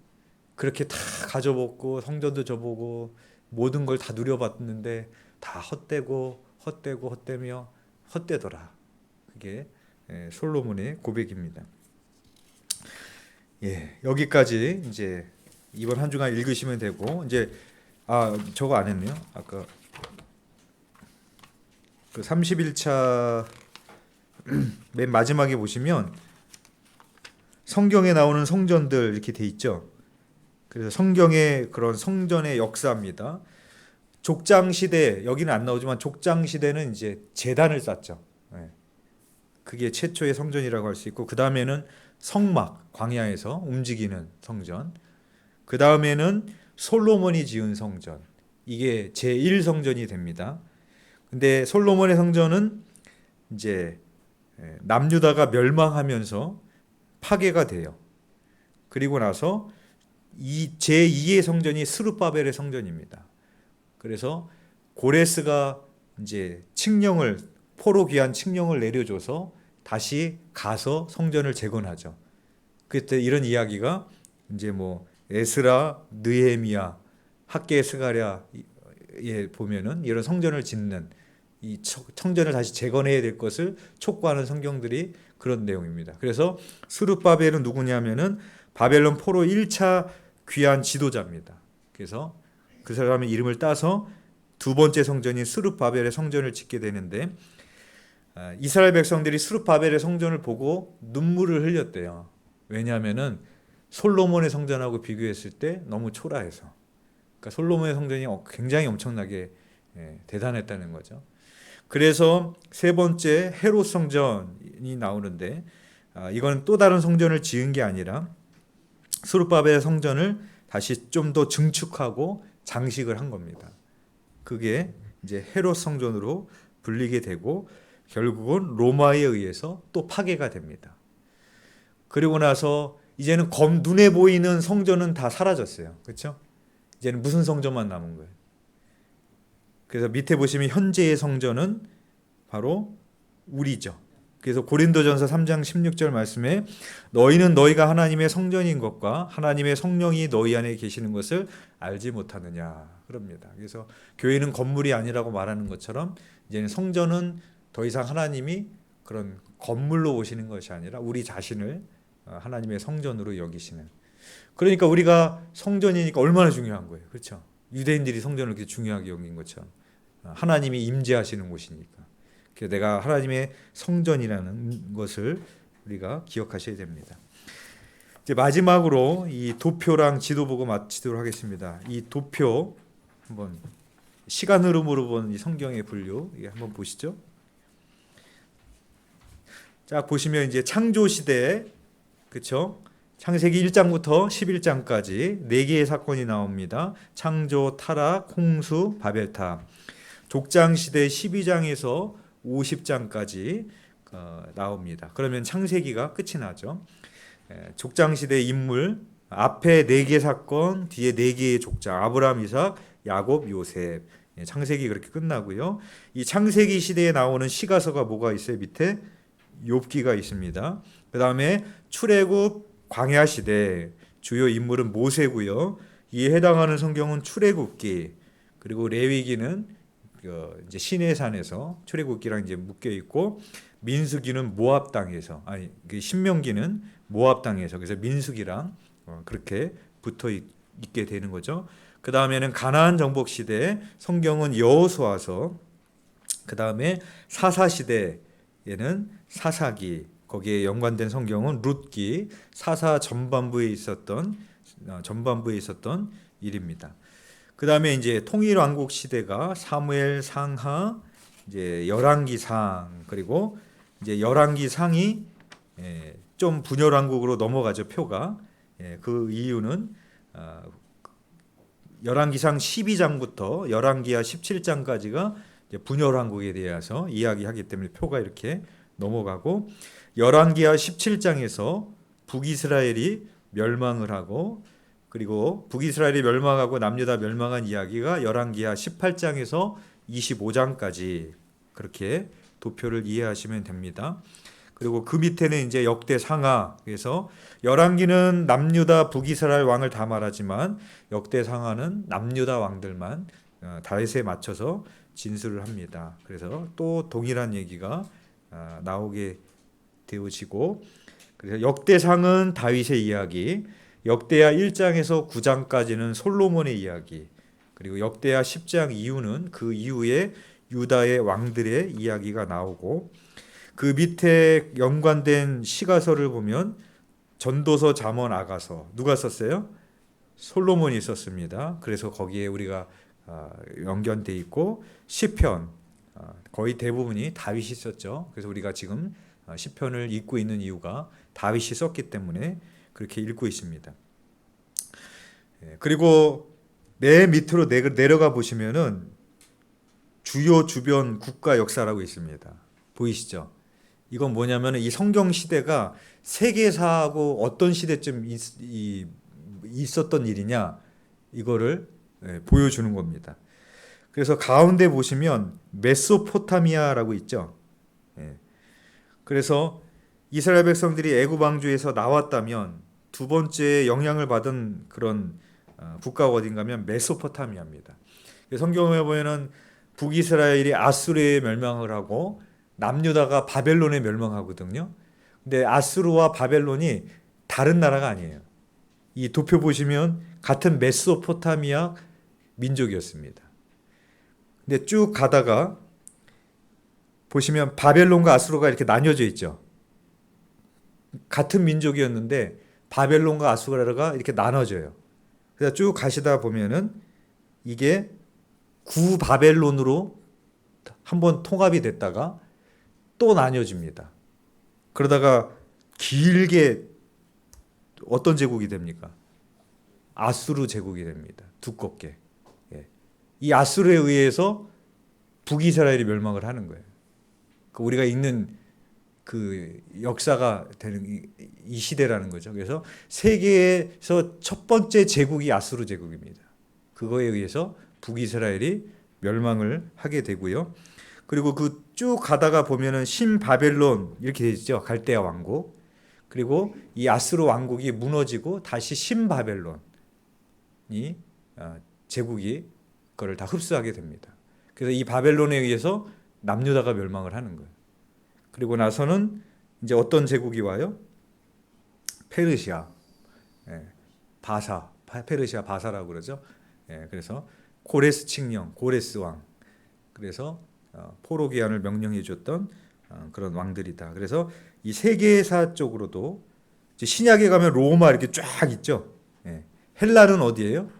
그렇게 다 가져보고 성전도 져보고 모든 걸 다 누려봤는데 다 헛되며 헛되더라. 그게 솔로몬의 고백입니다. 여기까지 이제 이번 한 주간 읽으시면 되고, 이제 저거 안 했네요. 아까 그 31차 맨 마지막에 보시면 성경에 나오는 성전들 이렇게 돼 있죠. 그래서 성경의 그런 성전의 역사입니다. 족장 시대, 여기는 안 나오지만 족장 시대는 이제 제단을 쌓죠. 그게 최초의 성전이라고 할 수 있고, 그 다음에는 성막, 광야에서 움직이는 성전, 그 다음에는 솔로몬이 지은 성전, 이게 제1성전이 됩니다. 근데 솔로몬의 성전은 이제 남유다가 멸망하면서 파괴가 돼요. 그리고 나서 이 제2의 성전이 스룹바벨의 성전입니다. 그래서 고레스가 이제 칙령을 포로 귀환 칙령을 내려줘서 다시 가서 성전을 재건하죠. 그때 이런 이야기가 이제 뭐 에스라, 느헤미야, 학개 스가랴에 보면은 이런 성전을 짓는 이 성전을 다시 재건해야 될 것을 촉구하는 성경들이 그런 내용입니다. 그래서 스룹바벨은 누구냐면은 바벨론 포로 1차 귀환 지도자입니다. 그래서 그 사람의 이름을 따서 두 번째 성전인 스룹바벨의 성전을 짓게 되는데 이스라엘 백성들이 스룹바벨의 성전을 보고 눈물을 흘렸대요. 왜냐하면은 솔로몬의 성전하고 비교했을 때 너무 초라해서. 그러니까 솔로몬의 성전이 굉장히 엄청나게 대단했다는 거죠. 그래서 세 번째 헤롯 성전이 나오는데 이건 또 다른 성전을 지은 게 아니라 스룹바벨의 성전을 다시 좀 더 증축하고 장식을 한 겁니다. 그게 이제 헤롯 성전으로 불리게 되고 결국은 로마에 의해서 또 파괴가 됩니다. 그리고 나서 이제는 눈에 보이는 성전은 다 사라졌어요. 그렇죠? 이제는 무슨 성전만 남은 거예요. 그래서 밑에 보시면 현재의 성전은 바로 우리죠. 그래서 고린도전서 3장 16절 말씀에 너희는 너희가 하나님의 성전인 것과 하나님의 성령이 너희 안에 계시는 것을 알지 못하느냐 그럽니다. 그래서 교회는 건물이 아니라고 말하는 것처럼 이제는 성전은 더 이상 하나님이 그런 건물로 오시는 것이 아니라 우리 자신을 하나님의 성전으로 여기시는. 그러니까 우리가 성전이니까 얼마나 중요한 거예요. 그렇죠? 유대인들이 성전을 그렇게 중요하게 여긴 것처럼 하나님이 임재하시는 곳이니까. 그래서 내가 하나님의 성전이라는 것을 우리가 기억하셔야 됩니다. 이제 마지막으로 이 도표랑 지도 보고 마치도록 하겠습니다. 이 도표 한번 시간 흐름으로 본 이 성경의 분류 한번 보시죠. 자 보시면 이제 창조 시대 그렇죠? 창세기 1장부터 11장까지 4개의 사건이 나옵니다. 창조, 타락, 홍수, 바벨탑. 족장 시대 12장에서 50장까지 나옵니다. 그러면 창세기가 끝이 나죠. 족장 시대 인물 앞에 4개 사건, 뒤에 4개의 족장. 아브라함, 이삭, 야곱, 요셉. 창세기 그렇게 끝나고요. 이 창세기 시대에 나오는 시가서가 뭐가 있어요? 밑에 욥기가 있습니다. 그다음에 출애굽 광야 시대 주요 인물은 모세고요. 이에 해당하는 성경은 출애굽기 그리고 레위기는 이제 시내산에서 출애굽기랑 이제 묶여 있고 민수기는 모압 땅에서 신명기는 모압 땅에서 그래서 민수기랑 그렇게 붙어 있게 되는 거죠. 그 다음에는 가나안 정복 시대 성경은 여호수아서 그 다음에 사사 시대에는 사사기 거기에 연관된 성경은 룻기 사사 전반부에 있었던 일입니다. 그 다음에 이제 통일왕국 시대가 사무엘 상하 이제 열왕기상 그리고 이제 열왕기상이 좀 분열왕국으로 넘어가죠 표가. 그 이유는 열왕기상 12장부터 열왕기하 17장까지가 분열왕국에 대해서 이야기하기 때문에 표가 이렇게 넘어가고 열왕기하 17장에서 북이스라엘이 멸망을 하고 그리고 북이스라엘이 멸망하고 남유다 멸망한 이야기가 열왕기하 18장에서 25장까지 그렇게 도표를 이해하시면 됩니다. 그리고 그 밑에는 이제 역대 상하 그래서 열왕기는 남유다 북이스라엘 왕을 다 말하지만 역대 상하는 남유다 왕들만 다윗에 맞춰서 진술을 합니다. 그래서 또 동일한 얘기가 나오게 되어지고 그래서 역대상은 다윗의 이야기 역대하 1장에서 9장까지는 솔로몬의 이야기 그리고 역대하 10장 이후는 그 이후에 유다의 왕들의 이야기가 나오고 그 밑에 연관된 시가서를 보면 전도서, 잠언, 아가서 누가 썼어요? 솔로몬이 썼습니다. 그래서 거기에 우리가 연결돼 있고 시편 거의 대부분이 다윗이 썼죠. 그래서 우리가 지금 시편을 읽고 있는 이유가 다윗이 썼기 때문에 그렇게 읽고 있습니다. 그리고 맨 밑으로 내려가 보시면은 주요 주변 국가 역사라고 있습니다. 보이시죠? 이건 뭐냐면 이 성경 시대가 세계사하고 어떤 시대쯤 있었던 일이냐 이거를 보여주는 겁니다. 그래서 가운데 보시면 메소포타미아라고 있죠. 예. 그래서 이스라엘 백성들이 애굽 왕조에서 나왔다면 두 번째 영향을 받은 그런 국가가 어딘가면 메소포타미아입니다. 성경에 보면은 북이스라엘이 아수르에 멸망을 하고 남유다가 바벨론에 멸망하거든요. 근데 아수르와 바벨론이 다른 나라가 아니에요. 이 도표 보시면 같은 메소포타미아 민족이었습니다. 근데 쭉 가다가 보시면 바벨론과 아수르가 이렇게 나뉘어져 있죠. 같은 민족이었는데 바벨론과 아수르가 이렇게 나눠져요. 그래서 쭉 가시다 보면은 이게 구바벨론으로 한번 통합이 됐다가 또 나뉘어집니다. 그러다가 길게 어떤 제국이 됩니까? 아수르 제국이 됩니다. 두껍게. 예. 이 아수르에 의해서 북이스라엘이 멸망을 하는 거예요. 우리가 읽는 그 역사가 되는 이 시대라는 거죠. 그래서 세계에서 첫 번째 제국이 아수르 제국입니다. 그거에 의해서 북이스라엘이 멸망을 하게 되고요. 그리고 그 쭉 가다가 보면은 신바벨론 이렇게 되어 있죠. 갈대아 왕국. 그리고 이 아수르 왕국이 무너지고 다시 신바벨론이 제국이 그걸 다 흡수하게 됩니다. 그래서 이 바벨론에 의해서 남유다가 멸망을 하는 거예요. 그리고 나서는 이제 어떤 제국이 와요? 페르시아, 바사, 페르시아 바사라고 그러죠. 그래서 고레스 칙령, 고레스 왕. 그래서 포로 귀환을 명령해 줬던 그런 왕들이다. 그래서 이 세계사 쪽으로도 이제 신약에 가면 로마 이렇게 쫙 있죠. 헬라는 어디예요?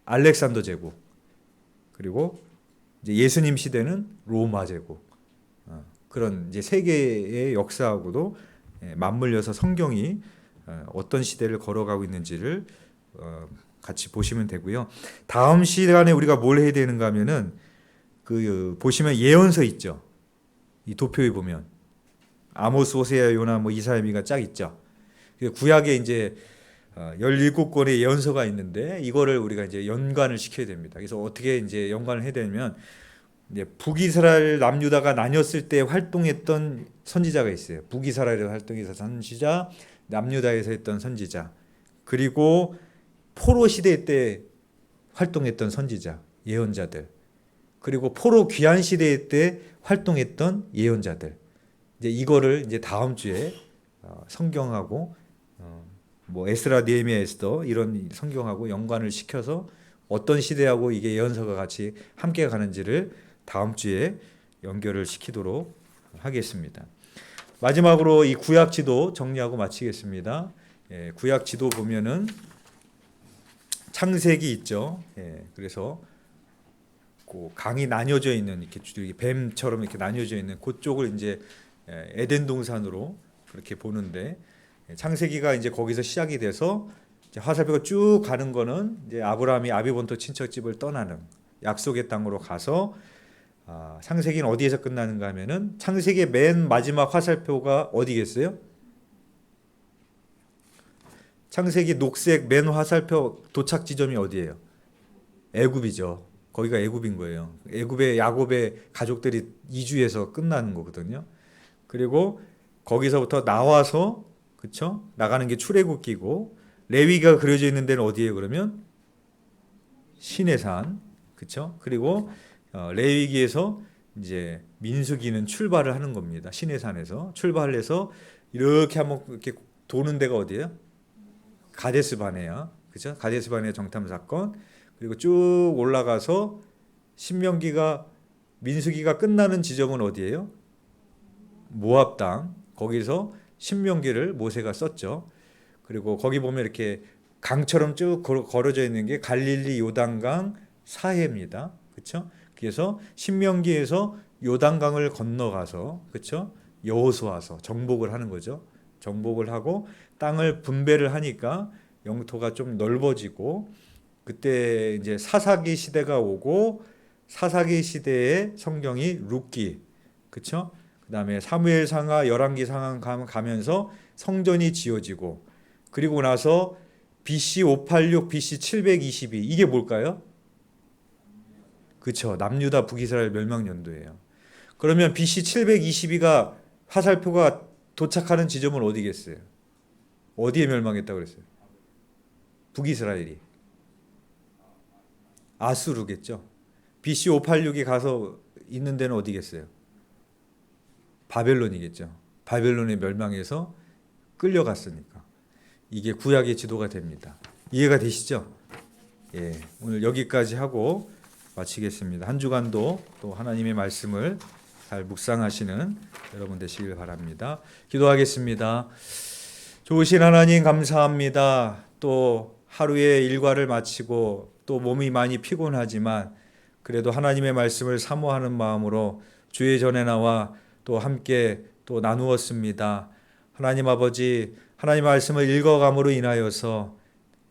알렉산더 제국. 그리고 이제 예수님 시대는 로마 제국. 그런 이제 세계의 역사하고도 맞물려서 성경이 어떤 시대를 걸어가고 있는지를 같이 보시면 되고요. 다음 시간에 우리가 뭘 해야 되는가 하면은 그 보시면 예언서 있죠. 이 도표에 보면 아모스, 호세아, 요나, 뭐 이사야미가 쫙 있죠. 구약에 이제 17권의 예언서가 있는데 이거를 우리가 이제 연관을 시켜야 됩니다. 그래서 어떻게 이제 연관을 해야 되냐면 이제 북이스라엘 남유다가 나뉘었을 때 활동했던 선지자가 있어요. 북이스라엘에서 활동해서 선지자, 남유다에서 했던 선지자, 그리고 포로 시대 때 활동했던 선지자, 예언자들, 그리고 포로 귀환 시대 때 활동했던 예언자들. 이제 이거를 이제 다음 주에 성경하고 뭐 에스라, 느헤미야, 에스더 이런 성경하고 연관을 시켜서 어떤 시대하고 이게 예언서가 같이 함께 가는지를 다음 주에 연결을 시키도록 하겠습니다. 마지막으로 이 구약 지도 정리하고 마치겠습니다. 구약 지도 보면은 창세기 있죠. 그래서 그 강이 나뉘어져 있는 이렇게 뱀처럼 이렇게 나뉘어져 있는 그쪽을 이제 에덴 동산으로 그렇게 보는데 창세기가 이제 거기서 시작이 돼서 이제 화살표가 쭉 가는 거는 이제 아브라함이 아비본토 친척집을 떠나는 약속의 땅으로 가서 창세기는 어디에서 끝나는가 하면은 창세기의 맨 마지막 화살표가 어디겠어요? 창세기 녹색 맨 화살표 도착 지점이 어디예요? 애굽이죠. 거기가 애굽인 거예요. 애굽의 야곱의 가족들이 이주해서 끝나는 거거든요. 그리고 거기서부터 나와서 그쵸? 나가는 게 출애굽기고 레위가 그려져 있는 데는 어디예요? 그러면 시내산 그쵸? 그리고 레위기에서 이제 민수기는 출발을 하는 겁니다. 시내산에서 출발을 해서 이렇게 한번 이렇게 도는 데가 어디예요? 가데스 바네아 그쵸? 가데스 바네아 정탐 사건. 그리고 쭉 올라가서 신명기가 민수기가 끝나는 지점은 어디예요? 모압 땅. 거기서 신명기를 모세가 썼죠. 그리고 거기 보면 이렇게 강처럼 쭉 걸어져 있는 게 갈릴리 요단강 사해입니다. 그렇죠? 그래서 신명기에서 요단강을 건너가서 그렇죠? 여호수아서 정복을 하는 거죠. 정복을 하고 땅을 분배를 하니까 영토가 좀 넓어지고 그때 이제 사사기 시대가 오고 사사기 시대에 성경이 룻기 그렇죠? 그다음에 사무엘상하 열왕기상하 가면서 성전이 지어지고 그리고 나서 BC 586, BC 722 이게 뭘까요? 그렇죠. 남유다 북이스라엘 멸망 연도예요. 그러면 BC 722가 화살표가 도착하는 지점은 어디겠어요? 어디에 멸망했다고 그랬어요? 북이스라엘이. 아수르겠죠. BC 586이 가서 있는 데는 어디겠어요? 바벨론이겠죠. 바벨론에 멸망해서 끌려갔으니까. 이게 구약의 지도가 됩니다. 이해가 되시죠? 예, 오늘 여기까지 하고 마치겠습니다. 한 주간도 또 하나님의 말씀을 잘 묵상하시는 여러분 되시길 바랍니다. 기도하겠습니다. 좋으신 하나님 감사합니다. 또 하루의 일과를 마치고 또 몸이 많이 피곤하지만 그래도 하나님의 말씀을 사모하는 마음으로 주의 전에 나와 또 함께 또 나누었습니다. 하나님 아버지, 하나님 말씀을 읽어감으로 인하여서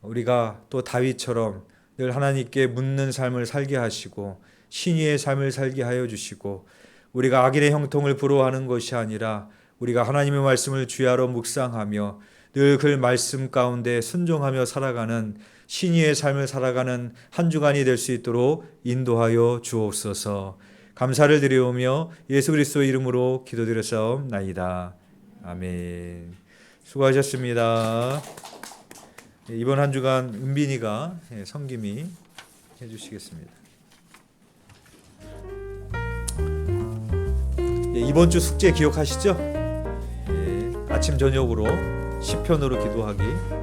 우리가 또 다윗처럼 늘 하나님께 묻는 삶을 살게 하시고 신의의 삶을 살게 하여 주시고 우리가 악인의 형통을 부러워하는 것이 아니라 우리가 하나님의 말씀을 주야로 묵상하며 늘 그 말씀 가운데 순종하며 살아가는 신의의 삶을 살아가는 한 주간이 될 수 있도록 인도하여 주옵소서. 감사를 드리오며 예수 그리스도의 이름으로 기도드렸사옵나이다. 아멘. 수고하셨습니다. 이번 한 주간 은빈이가 성김이 해주시겠습니다. 이번 주 숙제 기억하시죠? 아침 저녁으로 시편으로 기도하기.